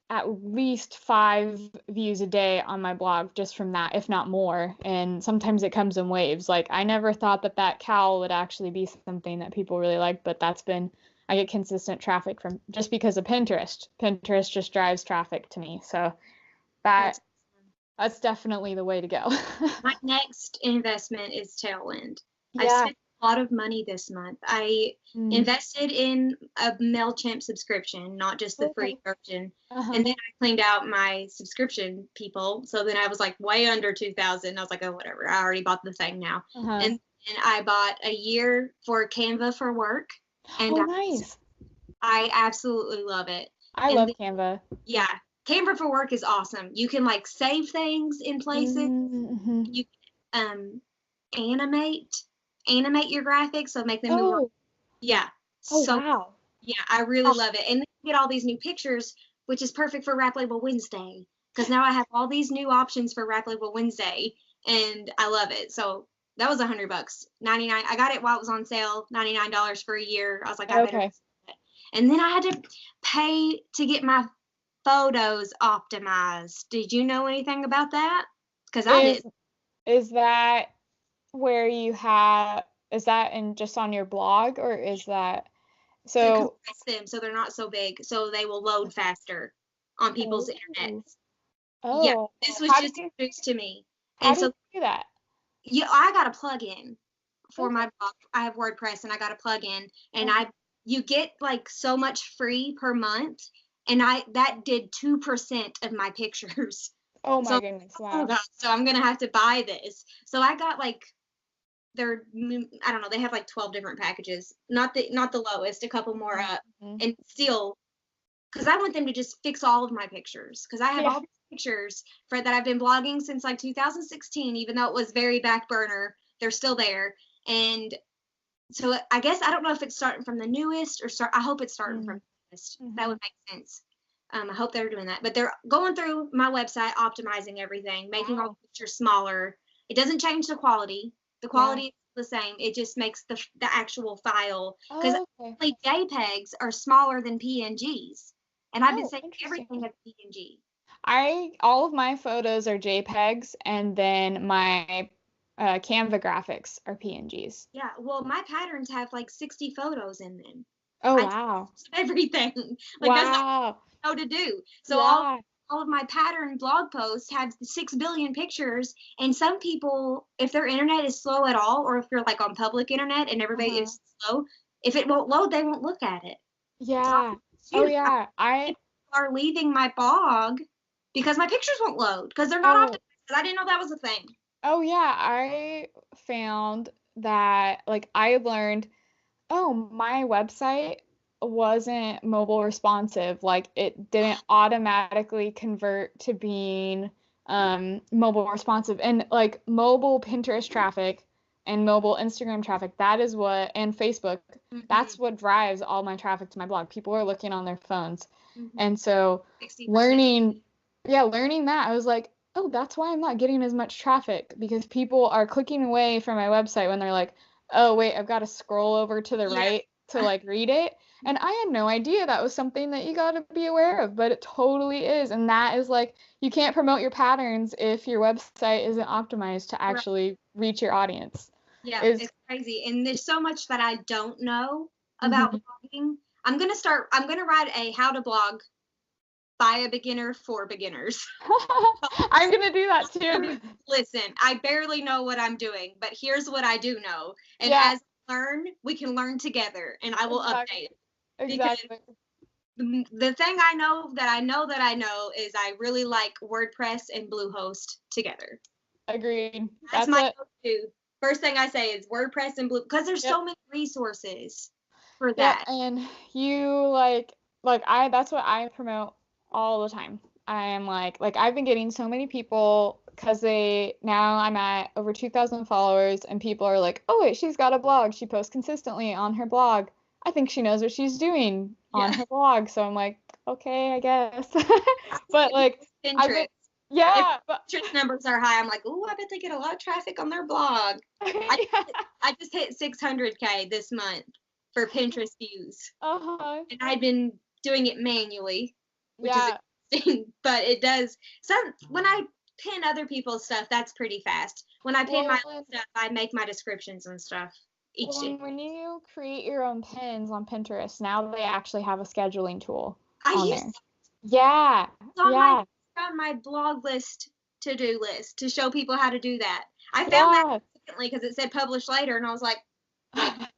at least 5 views a day on my blog just from that, if not more. And sometimes it comes in waves. Like I never thought that cowl would actually be something that people really like, but I get consistent traffic from just because of Pinterest. Pinterest just drives traffic to me. So that's definitely the way to go. My next investment is Tailwind. Yeah. I've spent a lot of money this month. I invested in a MailChimp subscription, not just the free version. And then I cleaned out my subscription people. So then I was like way under 2,000. I was like, oh, whatever. I already bought the thing now. And I bought a year for Canva for work. And nice. I absolutely love it. I love Canva. Yeah. Canva for work is awesome. You can like save things in places. You can animate your graphics, so make them move. Yeah. Wow. Yeah, I really love it. And then you get all these new pictures, which is perfect for Wrap Label Wednesday, because now I have all these new options for Wrap Label Wednesday, and I love it. So that was $100, $99. I got it while it was on sale, $99 for a year. I was like, I better. Okay. And then I had to pay to get my photos optimized. Did you know anything about that? Because I did. Is that where you is that just on your blog, or is that so compress them so they're not so big, so they will load faster on people's internet? Yeah, this was just introduced to me. How do you do that? Yeah, I got a plug-in for my blog. I have WordPress and I got a plug-in, and you get like so much free per month, and that did 2% of my pictures. Oh my goodness! Wow. So I'm gonna have to buy this. So I got like I don't know. They have like 12 different packages. Not the lowest. A couple more up, and still, because I want them to just fix all of my pictures. Because I have all these pictures that I've been blogging since like 2016, even though it was very back burner. They're still there, and so I guess I don't know if it's starting from the newest I hope it's starting from the newest. That would make sense. I hope they're doing that. But they're going through my website, optimizing everything, making all the pictures smaller. It doesn't change the quality. The quality is the same. It just makes the actual file. Because JPEGs are smaller than PNGs. And I've been saying everything is PNG. All of my photos are JPEGs, and then my Canva graphics are PNGs. Yeah, well, my patterns have like 60 photos in them. Oh, wow. Everything. Like that's not how to do. So all of my pattern blog posts have 6 billion pictures, and some people, if their internet is slow at all, or if you're like on public internet and everybody is slow, if it won't load, they won't look at it. Yeah. So I are leaving my blog because my pictures won't load because they're not optimized. I didn't know that was a thing. Oh yeah, I found that I learned, my website wasn't mobile responsive. Like it didn't automatically convert to being mobile responsive, and like mobile Pinterest traffic and mobile Instagram traffic, and Facebook, that's what drives all my traffic to my blog. People are looking on their phones. And so 60%. learning that, I was like, oh, that's why I'm not getting as much traffic, because people are clicking away from my website when they're like, oh, wait, I've got to scroll over to the right to like read it. And I had no idea that was something that you got to be aware of, but it totally is. And that is like, you can't promote your patterns if your website isn't optimized to actually reach your audience. Yeah, it's crazy. And there's so much that I don't know about blogging. I'm going to write a how to blog by a beginner for beginners. I'm going to do that too. Listen, I barely know what I'm doing, but here's what I do know. And as I learn, we can learn together, and I will update it. Exactly. Because the thing I know is I really like WordPress and Bluehost together. Agreed. That's my go-to. First thing I say is WordPress and Blue, because there's so many resources for that. And you that's what I promote all the time. I am like I've been getting so many people because now I'm at over 2,000 followers, and people are like, oh wait, she's got a blog. She posts consistently on her blog. I think she knows what she's doing on her blog. So I'm like, okay, I guess. But like, Pinterest. If Pinterest numbers are high, I'm like, oh, I bet they get a lot of traffic on their blog. I just hit 600K this month for Pinterest views. And I've been doing it manually, which is interesting, but it does. When I pin other people's stuff, that's pretty fast. When I pin my own stuff, I make my descriptions and stuff each day. When you create your own pins on Pinterest, now they actually have a scheduling tool on there. Yeah. On my blog list to-do list to show people how to do that. I found that recently because it said publish later, and I was like, and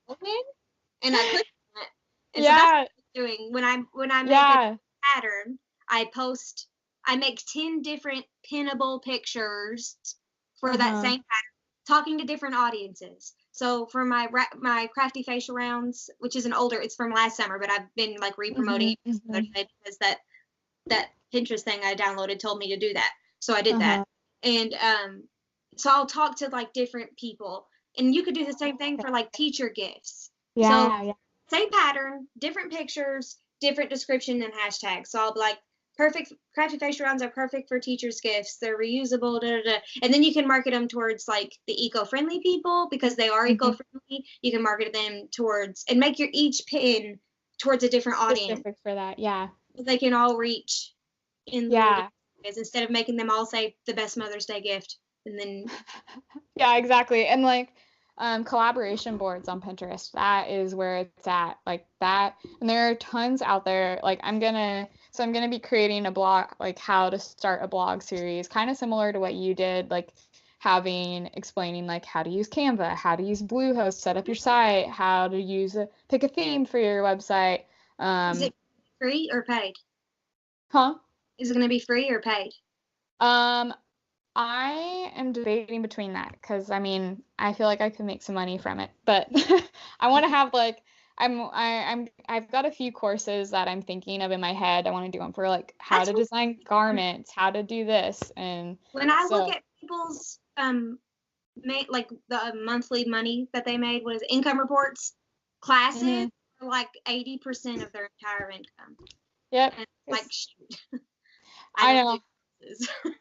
I clicked on it. And so that's what I'm doing. When I make a pattern, I make 10 different pinnable pictures for that same pattern, talking to different audiences. So for my Crafty facial rounds, which is it's from last summer, but I've been like re-promoting it because that Pinterest thing I downloaded told me to do that. So I did that. And so I'll talk to like different people, and you could do the same thing for like teacher gifts. Same pattern, different pictures, different description and hashtags. So I'll be like, perfect, Crafty facial rounds are perfect for teachers' gifts. They're reusable, and then you can market them towards like the eco-friendly people because they are eco-friendly. You can market them towards and make each pin towards a different audience. Specific for that, So they can all reach in instead of making them all say the best Mother's Day gift, and then exactly. And like collaboration boards on Pinterest, that is where it's at, like that. And there are tons out there. Like I'm gonna be creating a blog, like how to start a blog series, kind of similar to what you did, like explaining like how to use Canva, how to use Bluehost, set up your site, how to pick a theme for your website. Is it free or paid? Is it going to be free or paid? I am debating between that because I mean I feel like I could make some money from it, but I want to have like I've got a few courses that I'm thinking of in my head. I want to do them for like how to design garments, how to do this, and when I look at people's like the monthly money that they made was income reports, classes are like 80% of their entire income. Yep. And like shoot. I know.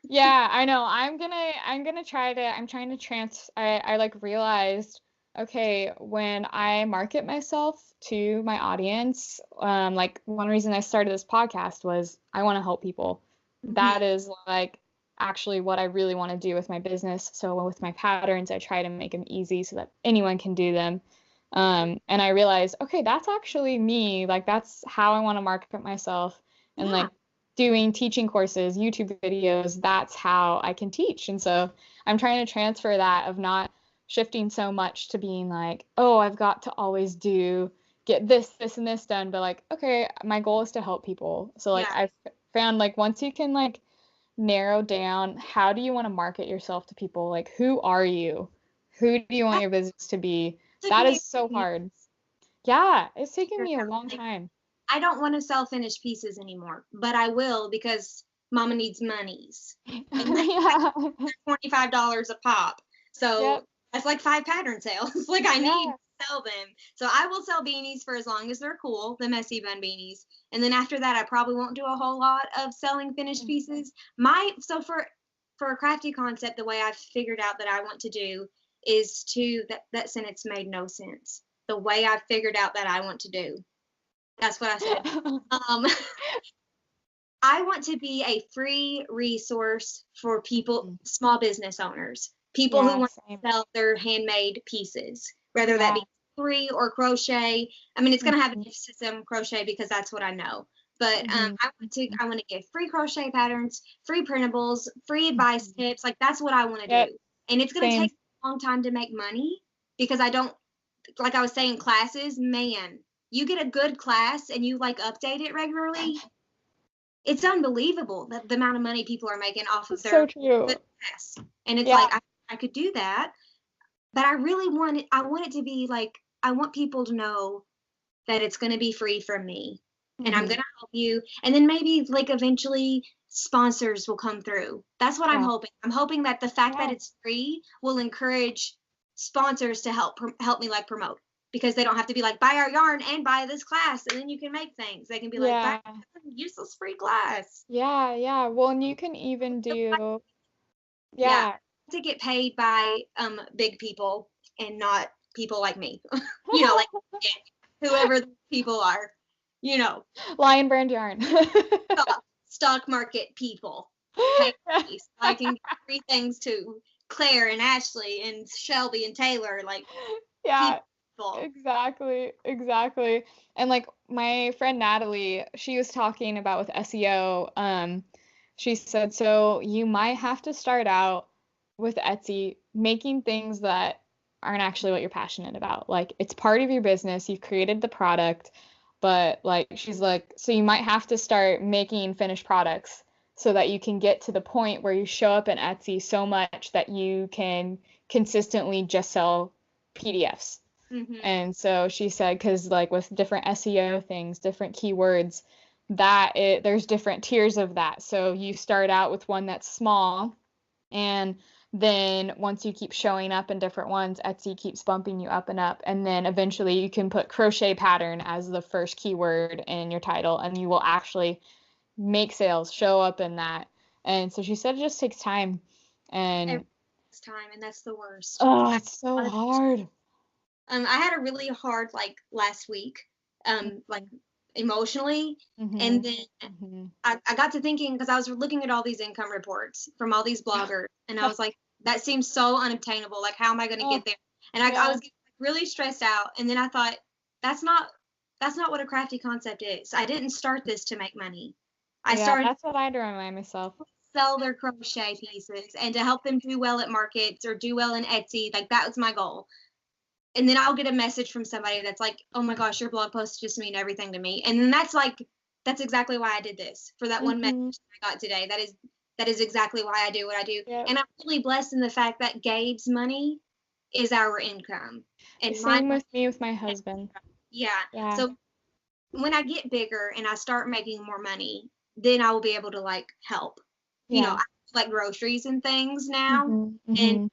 Yeah, I know. I'm trying to I like realized, okay, when I market myself to my audience, like one reason I started this podcast was I want to help people. That is like actually what I really want to do with my business. So with my patterns, I try to make them easy so that anyone can do them. And I realized, okay, that's actually me. Like that's how I want to market myself. And like doing teaching courses, YouTube videos, that's how I can teach. And so I'm trying to transfer that of not shifting so much to being like, oh, I've got to always get this, and this done. But like, okay, my goal is to help people. So like I've found like once you can like narrow down, how do you want to market yourself to people? Like, who are you? Who do you want your business to be? That is so hard. Yeah, it's taken me a long time. I don't want to sell finished pieces anymore, but I will because Mama needs monies. And $25 a pop. So that's like 5 pattern sales. Like I need to sell them. So I will sell beanies for as long as they're cool, the messy bun beanies. And then after that, I probably won't do a whole lot of selling finished pieces. So for a crafty concept, the way I've figured out that I want to do is that sentence made no sense. the way I figured out that I want to do. That's what I said. I want to be a free resource for people, small business owners, people who want to sell their handmade pieces, whether that be free or crochet. I mean, it's going to have an system crochet because that's what I know. But I want to give free crochet patterns, free printables, free advice tips. Like, that's what I want to do. And it's going to take a long time to make money because I don't, like I was saying, classes, man, you get a good class and you like update it regularly. It's unbelievable the amount of money people are making off of their class. And it's like, I could do that, but I really want it to be like, I want people to know that it's going to be free from me and I'm going to help you. And then maybe like eventually sponsors will come through. That's what I'm hoping. I'm hoping that the fact that it's free will encourage sponsors to help me like promote. Because they don't have to be like, buy our yarn and buy this class and then you can make things. They can be like, buy a useless free class. Yeah. Well, and you can even do, to get paid by big people and not people like me. Like whoever the people are, Lion Brand Yarn. stock market people. Pay I can give free things to Claire and Ashley and Shelby and Taylor. Like, yeah. Exactly. And like my friend Natalie, she was talking about with SEO, she said, so you might have to start out with Etsy making things that aren't actually what you're passionate about. Like, it's part of your business, you've created the product, but like, she's like, so you might have to start making finished products so that you can get to the point where you show up in Etsy so much that you can consistently just sell PDFs. And so she said, because like with different SEO things, different keywords, there's different tiers of that. So you start out with one that's small, and then once you keep showing up in different ones, Etsy keeps bumping you up and up, and then eventually you can put crochet pattern as the first keyword in your title, and you will actually make sales, show up in that. And so she said it just takes time, and that's the worst. Oh, it's so hard. I had a really hard like last week, like emotionally, and then I got to thinking because I was looking at all these income reports from all these bloggers, and I was like, that seems so unobtainable. Like, how am I going to get there? And I was really stressed out, and then I thought, that's not what a crafty concept is. I didn't start this to make money. That's what I had to remind myself. Sell their crochet pieces and to help them do well at markets or do well in Etsy. Like, that was my goal. And then I'll get a message from somebody that's like, oh my gosh, your blog posts just mean everything to me. And then that's exactly why I did this, for that one message I got today. That is exactly why I do what I do. Yep. And I'm really blessed in the fact that Gabe's money is our income. And same with me with my husband. Yeah. So when I get bigger and I start making more money, then I will be able to like help. I like groceries and things now. And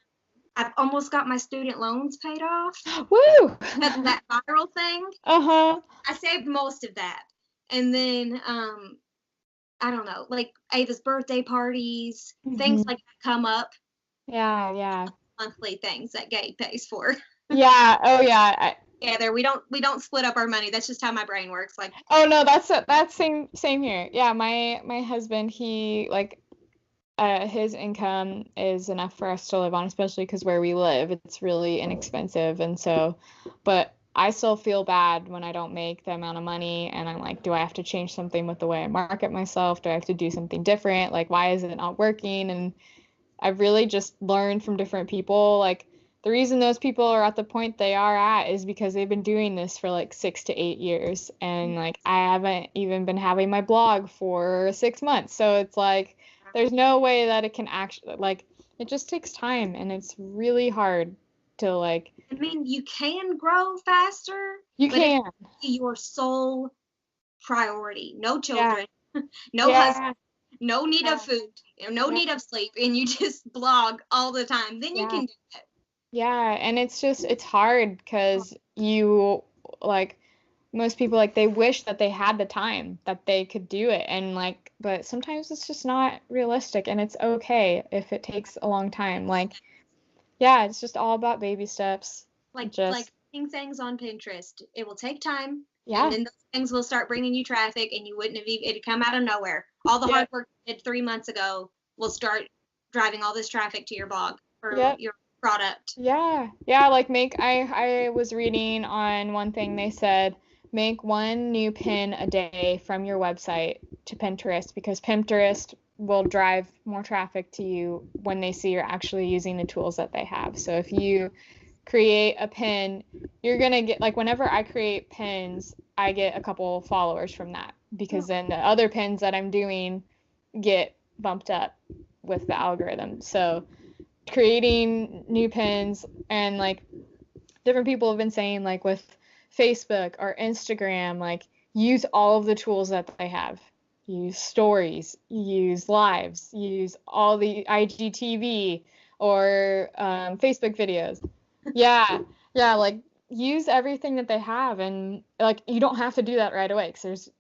I've almost got my student loans paid off. Woo! That viral thing. I saved most of that. And then, I don't know, like Ava's birthday parties, things like that come up. Yeah. Monthly things that Gabe pays for. Yeah. Oh, yeah. We don't split up our money. That's just how my brain works. Like. Oh no, that's same here. Yeah, my husband, he like. His income is enough for us to live on, especially because where we live, it's really inexpensive. And so, but I still feel bad when I don't make the amount of money, and I'm like, do I have to change something with the way I market myself? Do I have to do something different? Like, why is it not working? And I've really just learned from different people. Like, the reason those people are at the point they are at is because they've been doing this for like 6 to 8 years. And like, I haven't even been having my blog for 6 months. So it's like, there's no way that it can actually, like, it just takes time, and it's really hard to, like. I mean, you can grow faster. You can. It's your sole priority. No children, no husband, no need of food, no need of sleep, and you just blog all the time. Then you can do it. Yeah, and it's hard because you, like, most people, like, they wish that they had the time that they could do it, and like, but sometimes it's just not realistic, and it's okay if it takes a long time. Like, it's just all about baby steps. Like things on Pinterest. It will take time. Yeah. And then those things will start bringing you traffic, and you wouldn't have even, it'd come out of nowhere. All the hard work you did 3 months ago will start driving all this traffic to your blog or your product. Yeah. Like I was reading on one thing, they said, make 1 new pin a day from your website to Pinterest, because Pinterest will drive more traffic to you when they see you're actually using the tools that they have. So if you create a pin, you're going to get, like, whenever I create pins, I get a couple followers from that, because then the other pins that I'm doing get bumped up with the algorithm. So creating new pins, and like different people have been saying, like with Facebook or Instagram, like use all of the tools that they have. Use stories, use lives, use all the IGTV or Facebook videos. Yeah, like use everything that they have, and like you don't have to do that right away, because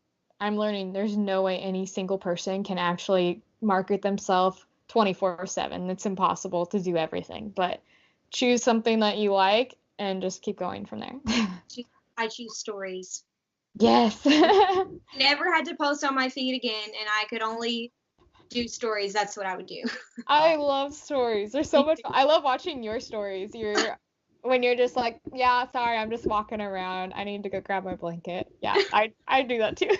I'm learning there's no way any single person can actually market themselves 24/7. It's impossible to do everything, but choose something that you like and just keep going from there. I choose stories. Yes. Never had to post on my feed again, and I could only do stories. That's what I would do. I love stories. They're so much fun. I love watching your stories. When you're just like, yeah, sorry, I'm just walking around. I need to go grab my blanket. Yeah, I do that too.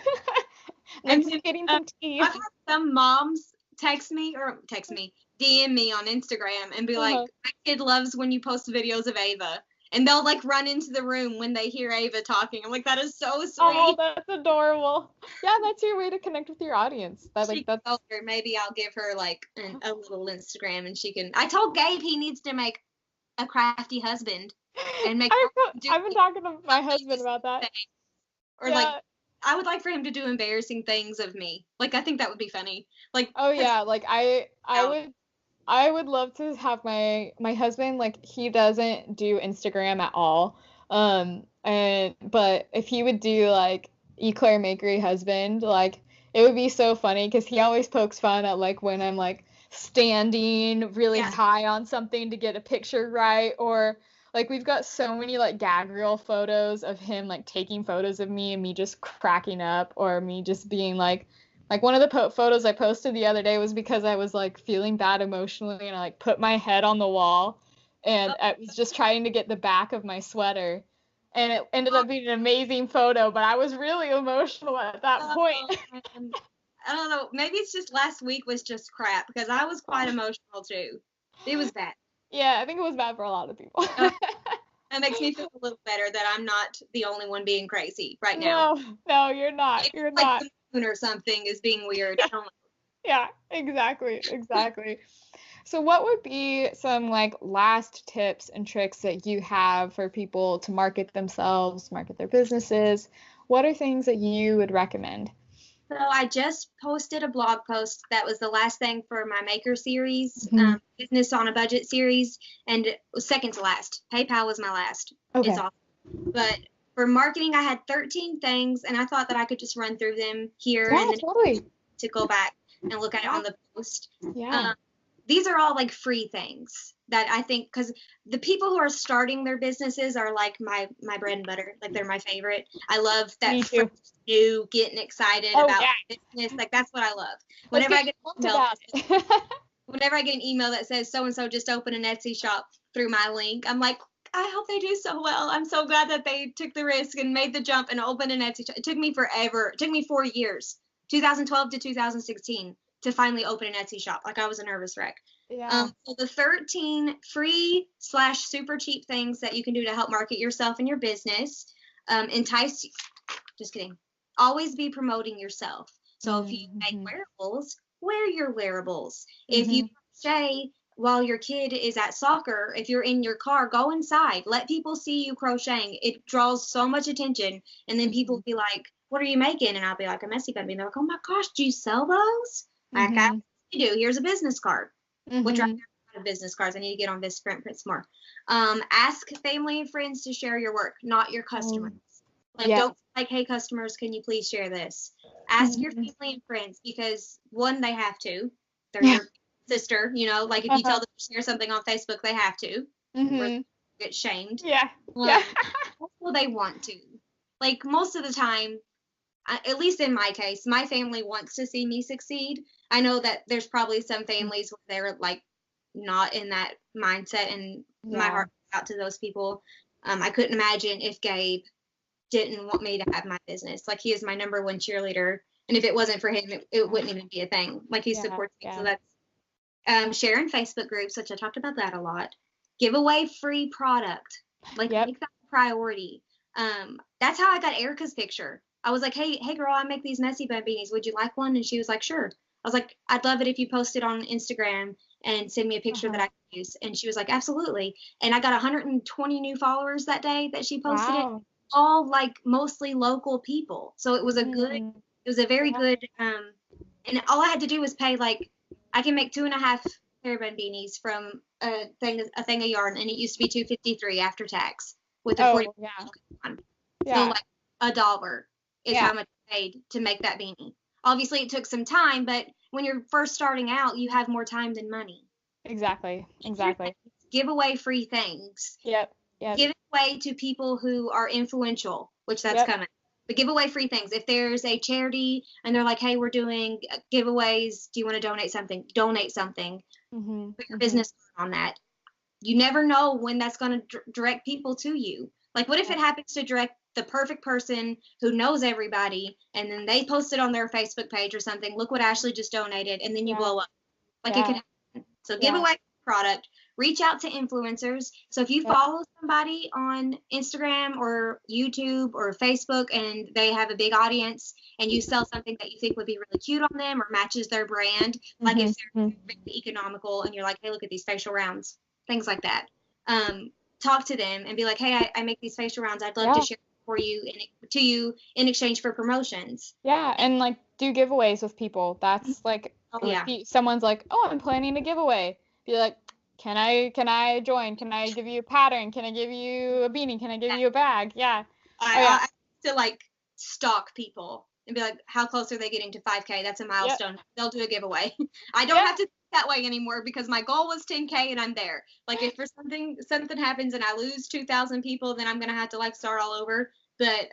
I'm just getting some tea. I've had some moms text me, DM me on Instagram and be like, my kid loves when you post videos of Ava. And they'll like run into the room when they hear Ava talking. I'm like, that is so sweet. Oh, that's adorable. Yeah, that's your way to connect with your audience. Maybe I'll give her like a little Instagram, and she can. I told Gabe he needs to make a crafty husband and make. I've been talking to my husband about that. Or like, I would like for him to do embarrassing things of me. Like, I think that would be funny. Like, oh yeah, like I would love to have my husband, like, he doesn't do Instagram at all. But if he would do like Eclair Makery husband, like it would be so funny, because he always pokes fun at like when I'm like standing really high on something to get a picture right, or like we've got so many like gag reel photos of him like taking photos of me and me just cracking up, or me just being like one of the photos I posted the other day was because I was like feeling bad emotionally, and I like put my head on the wall, and I was just trying to get the back of my sweater, and it ended up being an amazing photo, but I was really emotional at that point. I don't know, maybe it's just last week was just crap, because I was quite emotional too. It was bad. Yeah, I think it was bad for a lot of people. That makes me feel a little better that I'm not the only one being crazy right now. No, you're not. You're like not. The moon or something is being weird. I don't know. Yeah, exactly. So what would be some like last tips and tricks that you have for people to market themselves, market their businesses? What are things that you would recommend? So I just posted a blog post that was the last thing for my Maker series, Business on a Budget series, and it was second to last. PayPal was my last. Okay. It's awesome. But for marketing, I had 13 things, and I thought that I could just run through them here and totally. To go back and look at it on the post. Yeah. These are all like free things that I think, because the people who are starting their businesses are like my bread and butter. Like, they're my favorite. I love that new getting excited about business. Like, that's what I love. Whenever I get an email that says so and so just opened an Etsy shop through my link, I'm like, I hope they do so well. I'm so glad that they took the risk and made the jump and opened an Etsy shop. It took me forever. It took me 4 years, 2012 to 2016, to finally open an Etsy shop. Like, I was a nervous wreck. Yeah. So the 13 free / super cheap things that you can do to help market yourself and your business. Just kidding. Always be promoting yourself. So if you make wearables, wear your wearables. If you crochet while your kid is at soccer, if you're in your car, go inside. Let people see you crocheting. It draws so much attention. And then people will be like, what are you making? And I'll be like, a messy baby. And they're like, oh my gosh, do you sell those? Like, I do. Here's a business card. Which I have business cards. I need to get on this Print more. Ask family and friends to share your work, not your customers. Don't like, hey, customers, can you please share this? Ask your family and friends, because one, they have to. They're your sister, like if you tell them to share something on Facebook, they have to. Or get shamed. Well, they want to. Like most of the time, at least in my case, my family wants to see me succeed. I know that there's probably some families where they're like not in that mindset, and my heart goes out to those people. I couldn't imagine if Gabe didn't want me to have my business. Like, he is my number one cheerleader, and if it wasn't for him, it wouldn't even be a thing. Like, he supports me. So that's sharing Facebook groups, which I talked about that a lot. Give away free product. Like, make that a priority. That's how I got Erica's picture. I was like, hey girl, I make these messy bun beanies. Would you like one? And she was like, sure. I was like, I'd love it if you post it on Instagram and send me a picture that I can use. And she was like, absolutely. And I got 120 new followers that day that she posted it. All like mostly local people. So it was it was a very good, and all I had to do was pay, like, I can make 2.5 hair bun beanies from a thing of yarn, and it used to be $2.53 after tax with a 40 coupon. So like $1 is how much I paid to make that beanie. Obviously it took some time, but when you're first starting out, you have more time than money. Exactly. Give away free things. Give it away to people who are influential, which that's coming. But give away free things. If there's a charity and they're like, hey, we're doing giveaways, do you want to donate something? Donate something. Put your business on that. You never know when that's going to direct people to you. Like, what if it happens to direct the perfect person who knows everybody, and then they post it on their Facebook page or something? Look what Ashley just donated, and then you blow up. Like, it can happen. So give away product. Reach out to influencers. So if you follow somebody on Instagram or YouTube or Facebook and they have a big audience, and you sell something that you think would be really cute on them or matches their brand, like if they're very economical and you're like, hey, look at these facial rounds, things like that. Talk to them and be like, hey, I make these facial rounds. I'd love to share for you in exchange for promotions. And like do giveaways with people. That's like, someone's like, oh, I'm planning a giveaway. Be like, can I join? Can I give you a pattern? Can I give you a beanie? Can I give you a bag? I to like stalk people and be like, how close are they getting to 5K? That's a milestone. They'll do a giveaway. I don't have to think that way anymore because my goal was 10K and I'm there. Like, if for something happens and I lose 2,000 people, then I'm gonna have to like start all over. But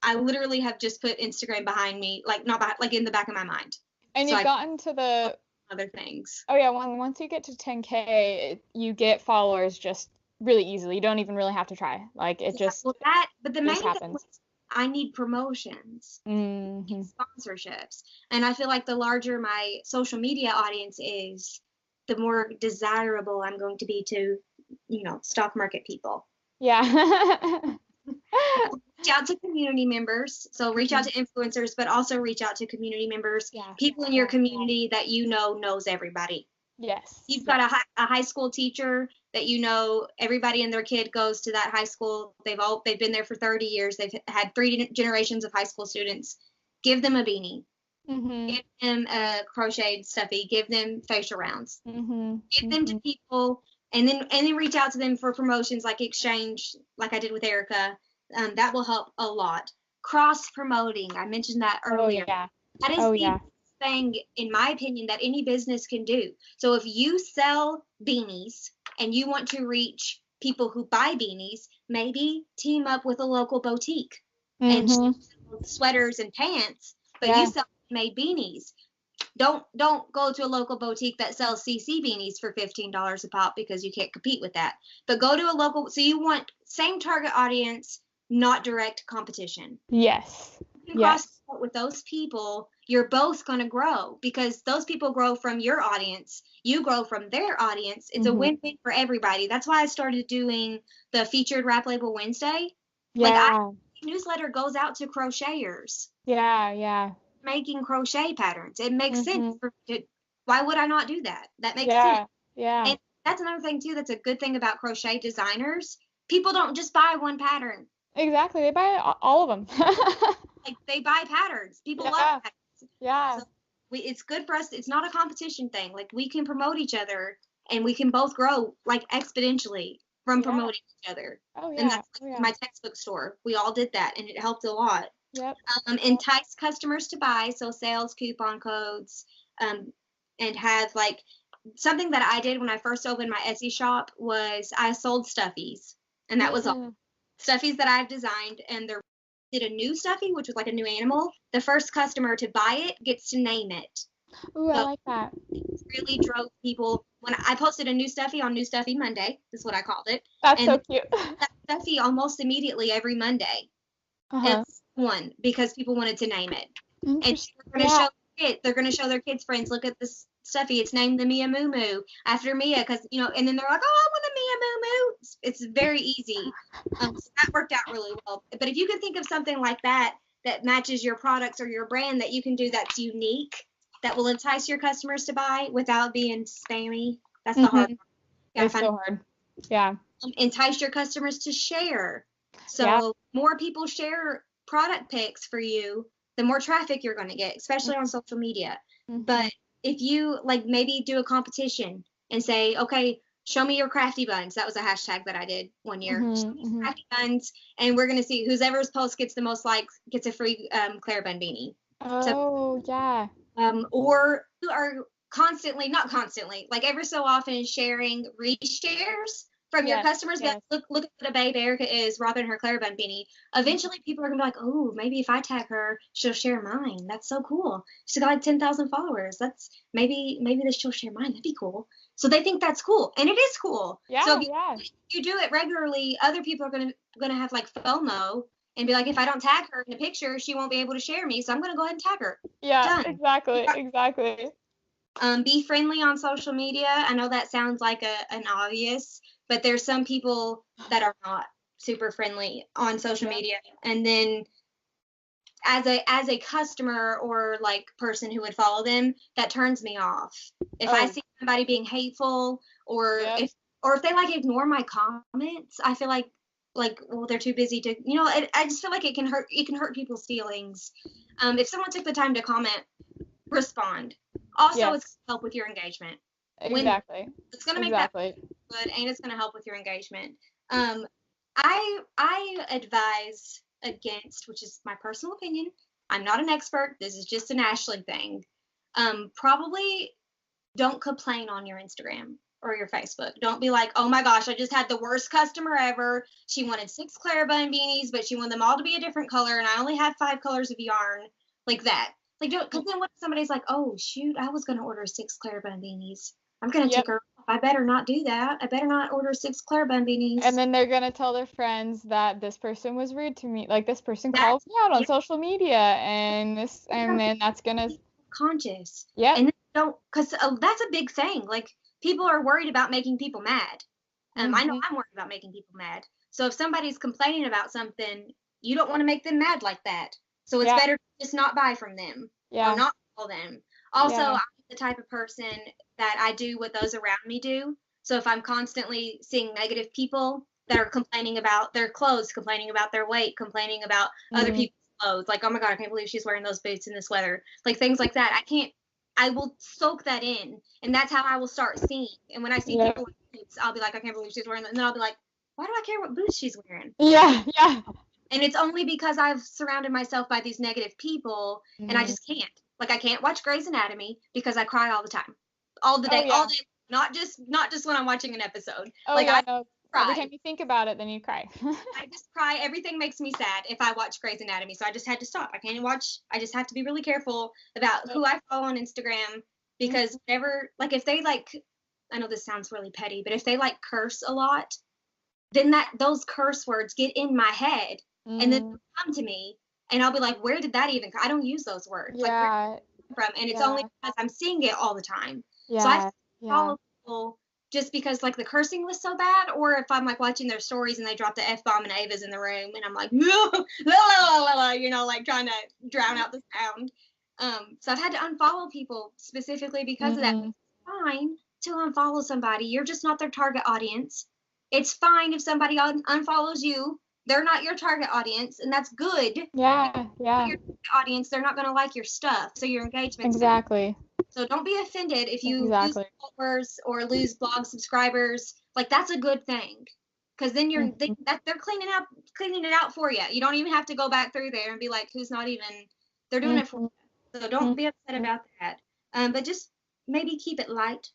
I literally have just put Instagram behind me, like not behind, like in the back of my mind. And you've gotten to the other things. Once you get to 10K, you get followers just really easily. You don't even really have to try. Like, it just but the main thing was I need promotions and sponsorships. And I feel like the larger my social media audience is, the more desirable I'm going to be to, stock market people. Reach out to community members. So reach out to influencers, but also reach out to community members, people in your community that knows everybody. You've got a high school teacher that everybody and their kid goes to that high school. They've been there for 30 years. They've had 3 generations of high school students. Give them a beanie. Give them a crocheted stuffy. Give them facial rounds. Give them to people, and then reach out to them for promotions, like exchange, like I did with Erica. That will help a lot. Cross promoting, I mentioned that earlier. That is the thing, in my opinion, that any business can do. So if you sell beanies and you want to reach people who buy beanies, maybe team up with a local boutique and sweaters and pants, but you sell made beanies. Don't go to a local boutique that sells CC beanies for $15 a pop, because you can't compete with that. But go to a local. So you want same target audience, not direct competition. Yes. You cross with those people, you're both going to grow, because those people grow from your audience. You grow from their audience. It's a win-win for everybody. That's why I started doing the featured Rap Label Wednesday. Newsletter goes out to crocheters. Making crochet patterns. It makes sense. Why would I not do that? That makes sense. And that's another thing too. That's a good thing about crochet designers. People don't just buy one pattern. Exactly. They buy all of them. Like, they buy patterns. People love patterns. So it's good for us. It's not a competition thing. Like, we can promote each other, and we can both grow like exponentially from promoting each other. And that's my textbook store. We all did that, and it helped a lot. Entice customers to buy, so sales, coupon codes, and have like something that I did when I first opened my Etsy shop was I sold stuffies, and that was all. stuffies that I've designed, and they're did a new stuffy, which was like a new animal. The first customer to buy it gets to name it. Ooh, I like that. It really drove people. When I posted a new stuffy on New Stuffy Monday, is what I called it. That's so cute. That stuffy almost immediately every Monday. Uh-huh. It's one because people wanted to name it. And they're going to show their kids friends, look at this stuffy. It's named the Mia Moo Moo after Mia, because and then they're like, oh, I want a Mia Moo Moo. It's very easy. So that worked out really well. But if you can think of something like that matches your products or your brand that you can do that's unique, that will entice your customers to buy without being spammy. That's the hard part. It's so hard. Yeah. Entice your customers to share. So more people share product pics for you, the more traffic you're going to get, especially on social media. But if you maybe do a competition and say, okay, show me your crafty buns. That was a hashtag that I did one year. Crafty buns, and we're going to see whoever's post gets the most likes gets a free Claire Bun beanie. Oh, yeah. Or you are constantly, not constantly, every so often sharing reshares from your customers. Yes. Look at what a babe Erica is rocking her Claire Bun beanie. Eventually people are gonna be like, oh, maybe if I tag her, she'll share mine. That's so cool. She's got 10,000 followers. That's maybe she'll share mine. That'd be cool. So they think that's cool, and it is cool. Yeah. So if you do it regularly, other people are gonna have FOMO and be like, if I don't tag her in a picture, she won't be able to share me. So I'm gonna go ahead and tag her. Yeah. Done. Exactly. Be friendly on social media. I know that sounds like an obvious, but there's some people that are not super friendly on social media. And then as a customer or person who would follow them, that turns me off. If I see somebody being hateful or if they ignore my comments, I feel like well, they're too busy to, I just feel like it can hurt people's feelings. If someone took the time to comment, respond. Also, it's going to help with your engagement. Exactly. It's going to make that good, and it's going to help with your engagement. I advise against, which is my personal opinion. I'm not an expert. This is just an Ashley thing. Probably don't complain on your Instagram or your Facebook. Don't be like, oh my gosh, I just had the worst customer ever. She wanted 6 Claire Bun beanies, but she wanted them all to be a different color, and I only had 5 colors of yarn. Like that. Because then what if somebody's like, oh shoot, I was gonna order 6 Claire Bun beanies. I'm gonna take her off. I better not do that. I better not order 6 Claire Bun beanies. And then they're gonna tell their friends that this person was rude to me. This person calls me out on social media, and then that's gonna conscious. Yeah. And then because that's a big thing. People are worried about making people mad. I know I'm worried about making people mad. So if somebody's complaining about something, you don't want to make them mad like that. So it's better to just not buy from them or not call them. Also, I'm the type of person that I do what those around me do. So if I'm constantly seeing negative people that are complaining about their clothes, complaining about their weight, complaining about other people's clothes, oh my God, I can't believe she's wearing those boots in this weather. Things like that. I will soak that in, and that's how I will start seeing. And when I see people with boots, I'll be like, I can't believe she's wearing them. And then I'll be like, why do I care what boots she's wearing? Yeah. And it's only because I've surrounded myself by these negative people, and I just can't. I can't watch Grey's Anatomy because I cry all the time, all the day, all day. Not just when I'm watching an episode. I cry. Every time you think about it, then you cry. I just cry. Everything makes me sad if I watch Grey's Anatomy, so I just had to stop. I can't watch. I just have to be really careful about who I follow on Instagram, because whenever, if they I know this sounds really petty, but if they curse a lot, then those curse words get in my head. And then they'll come to me, and I'll be like, where did that even come? I don't use those words. Yeah. From? And it's only because I'm seeing it all the time. Yeah. So I follow people just because the cursing was so bad, or if I'm watching their stories and they drop the F-bomb and Ava's in the room, and I'm like, no, la, la, la, trying to drown out the sound. So I've had to unfollow people specifically because of that. It's fine to unfollow somebody. You're just not their target audience. It's fine if somebody unfollows you. They're not your target audience, and that's good. Yeah. Your audience, they're not going to like your stuff, so your engagement. Exactly. So don't be offended if you lose followers or lose blog subscribers. That's a good thing, because then they're cleaning it out for you. You don't even have to go back through there and be like, who's not even. They're doing it for you. So don't be upset about that. But just maybe keep it light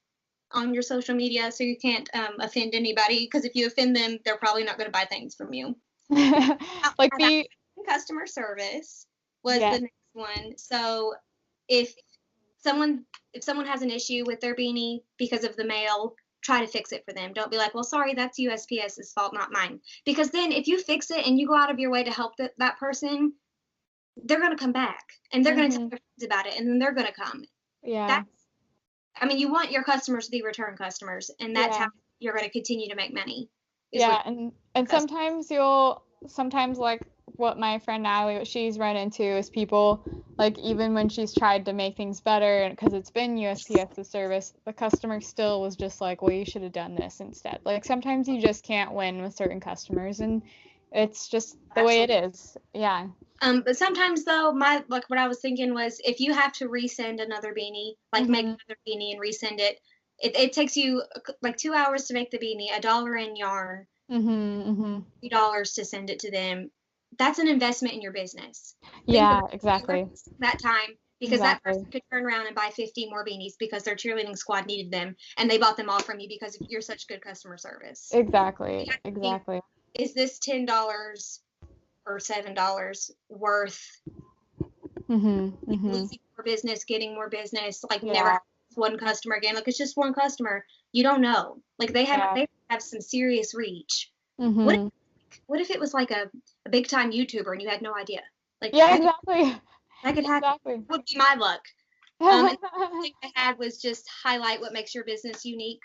on your social media so you can't offend anybody, because if you offend them, they're probably not going to buy things from you. Like the customer service was yeah. the next one. So if someone has an issue with their beanie because of the mail, try to fix it for them. Don't be like, well, sorry, that's USPS's fault, not mine. Because then if you fix it and you go out of your way to help that person, they're going to come back and they're going to tell their friends about it, and then they're going to come. Yeah. I mean, you want your customers to be return customers, and that's how you're going to continue to make money. Yeah, and sometimes like what my friend Natalie, what she's run into is people, like, even when she's tried to make things better and because it's been USPS's service, the customer still was just like, well, you should have done this instead. Like, sometimes you just can't win with certain customers, and it's just the way it is. Yeah. But sometimes though, what I was thinking was, if you have to resend another beanie, like make another beanie and resend it, it takes you like 2 hours to make the beanie, $1 in yarn, $3 to send it to them. That's an investment in your business. Yeah, exactly. That time, because that person could turn around and buy 50 more beanies because their cheerleading squad needed them, and they bought them all from you because you're such good customer service. Exactly. Is this $10 or $7 worth losing more business, getting more business, like never one customer again? Like, it's just one customer. You don't know. Like, they have some serious reach. What if it was like a big time YouTuber and you had no idea? Like, exactly. That could happen. Exactly. Would be my luck. And the thing I had was just highlight what makes your business unique.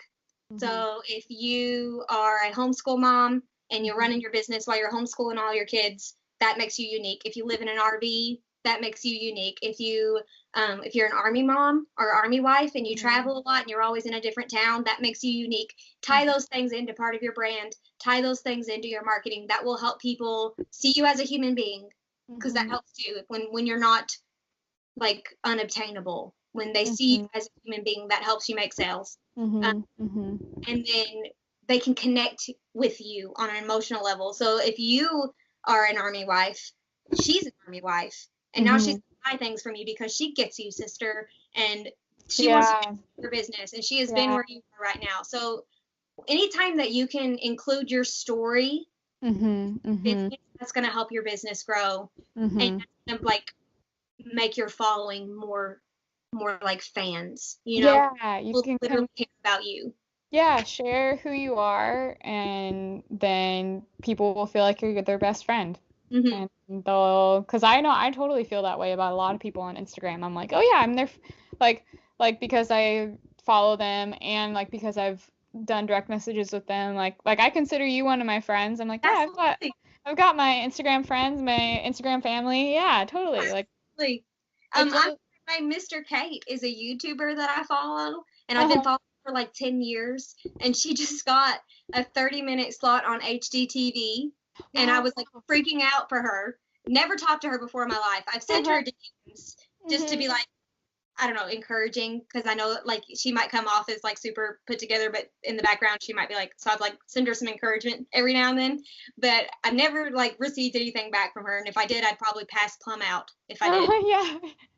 So if you are a homeschool mom and you're running your business while you're homeschooling all your kids, that makes you unique. If you live in an RV, that makes you unique. If you're an Army mom or Army wife and you travel a lot and you're always in a different town, that makes you unique. Tie those things into part of your brand. Tie those things into your marketing. That will help people see you as a human being, because that helps too. When you're not like unobtainable, when they see you as a human being, that helps you make sales. And then they can connect with you on an emotional level. So if you are an Army wife, she's an Army wife, and now she's buy things from you because she gets you, sister, and she wants to make your business, and she has been where you are right now. So anytime that you can include your story, that's going to help your business grow, and that's going to like make your following more like fans. You know, you can literally care about you. Yeah, share who you are, and then people will feel like you're their best friend. And because I totally feel that way about a lot of people on Instagram. I'm like, oh yeah, I'm their, like because I follow them, and like because I've done direct messages with them. Like I consider you one of my friends. I'm like, yeah, I've got my Instagram friends, my Instagram family. Yeah, totally. Like, my Mr. Kate is a YouTuber that I follow, and I've been following for like 10 years, and she just got a 30-minute slot on HDTV, and I was like freaking out for her. Never talked to her before in my life. I've sent her DMs just to be like, I don't know, encouraging, because I know like she might come off as like super put together, but in the background she might be like, so I'd like send her some encouragement every now and then, but I've never like received anything back from her, and if I did, I'd probably pass plumb out if I did.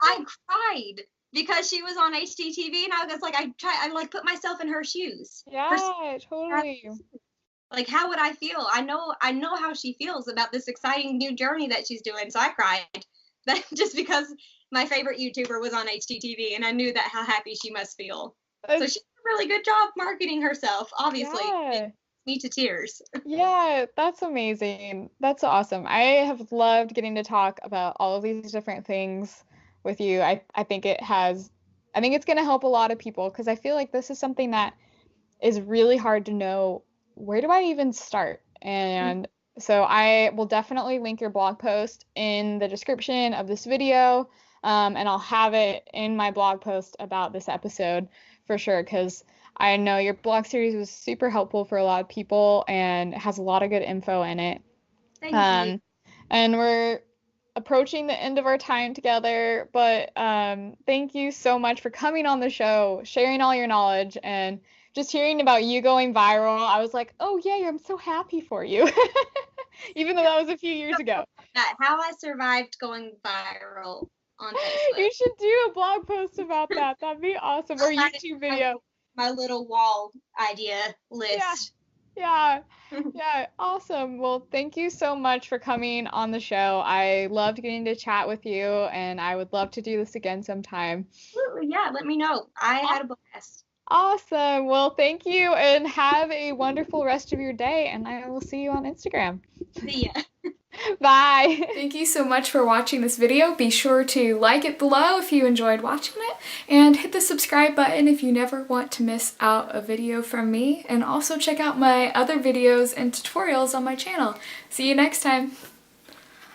I cried because she was on HDTV, and I was like, I like put myself in her shoes. Totally. Like, how would I feel? I know how she feels about this exciting new journey that she's doing, so I cried. That just because my favorite YouTuber was on HGTV, and I knew that how happy she must feel. So she did a really good job marketing herself, obviously. It me to tears. Yeah, that's amazing. That's awesome. I have loved getting to talk about all of these different things with you. I think it's going to help a lot of people, because I feel like this is something that is really hard to know, where do I even start? And so I will definitely link your blog post in the description of this video, and I'll have it in my blog post about this episode for sure, because I know your blog series was super helpful for a lot of people and has a lot of good info in it. Thank you. And we're approaching the end of our time together, but thank you so much for coming on the show, sharing all your knowledge, and just hearing about you going viral. I was like, oh yay, I'm so happy for you. Even though that was a few years ago. How I survived going viral on Facebook. You should do a blog post about that. That'd be awesome. Or YouTube video. My little wall idea list. Yeah. Yeah, awesome. Well, thank you so much for coming on the show. I loved getting to chat with you, and I would love to do this again sometime. Absolutely, yeah. Let me know. I had a blast. Awesome. Well, thank you, and have a wonderful rest of your day, and I will see you on Instagram. See ya. Bye. Thank you so much for watching this video. Be sure to like it below if you enjoyed watching it, and hit the subscribe button if you never want to miss out a video from me, and also check out my other videos and tutorials on my channel. See you next time!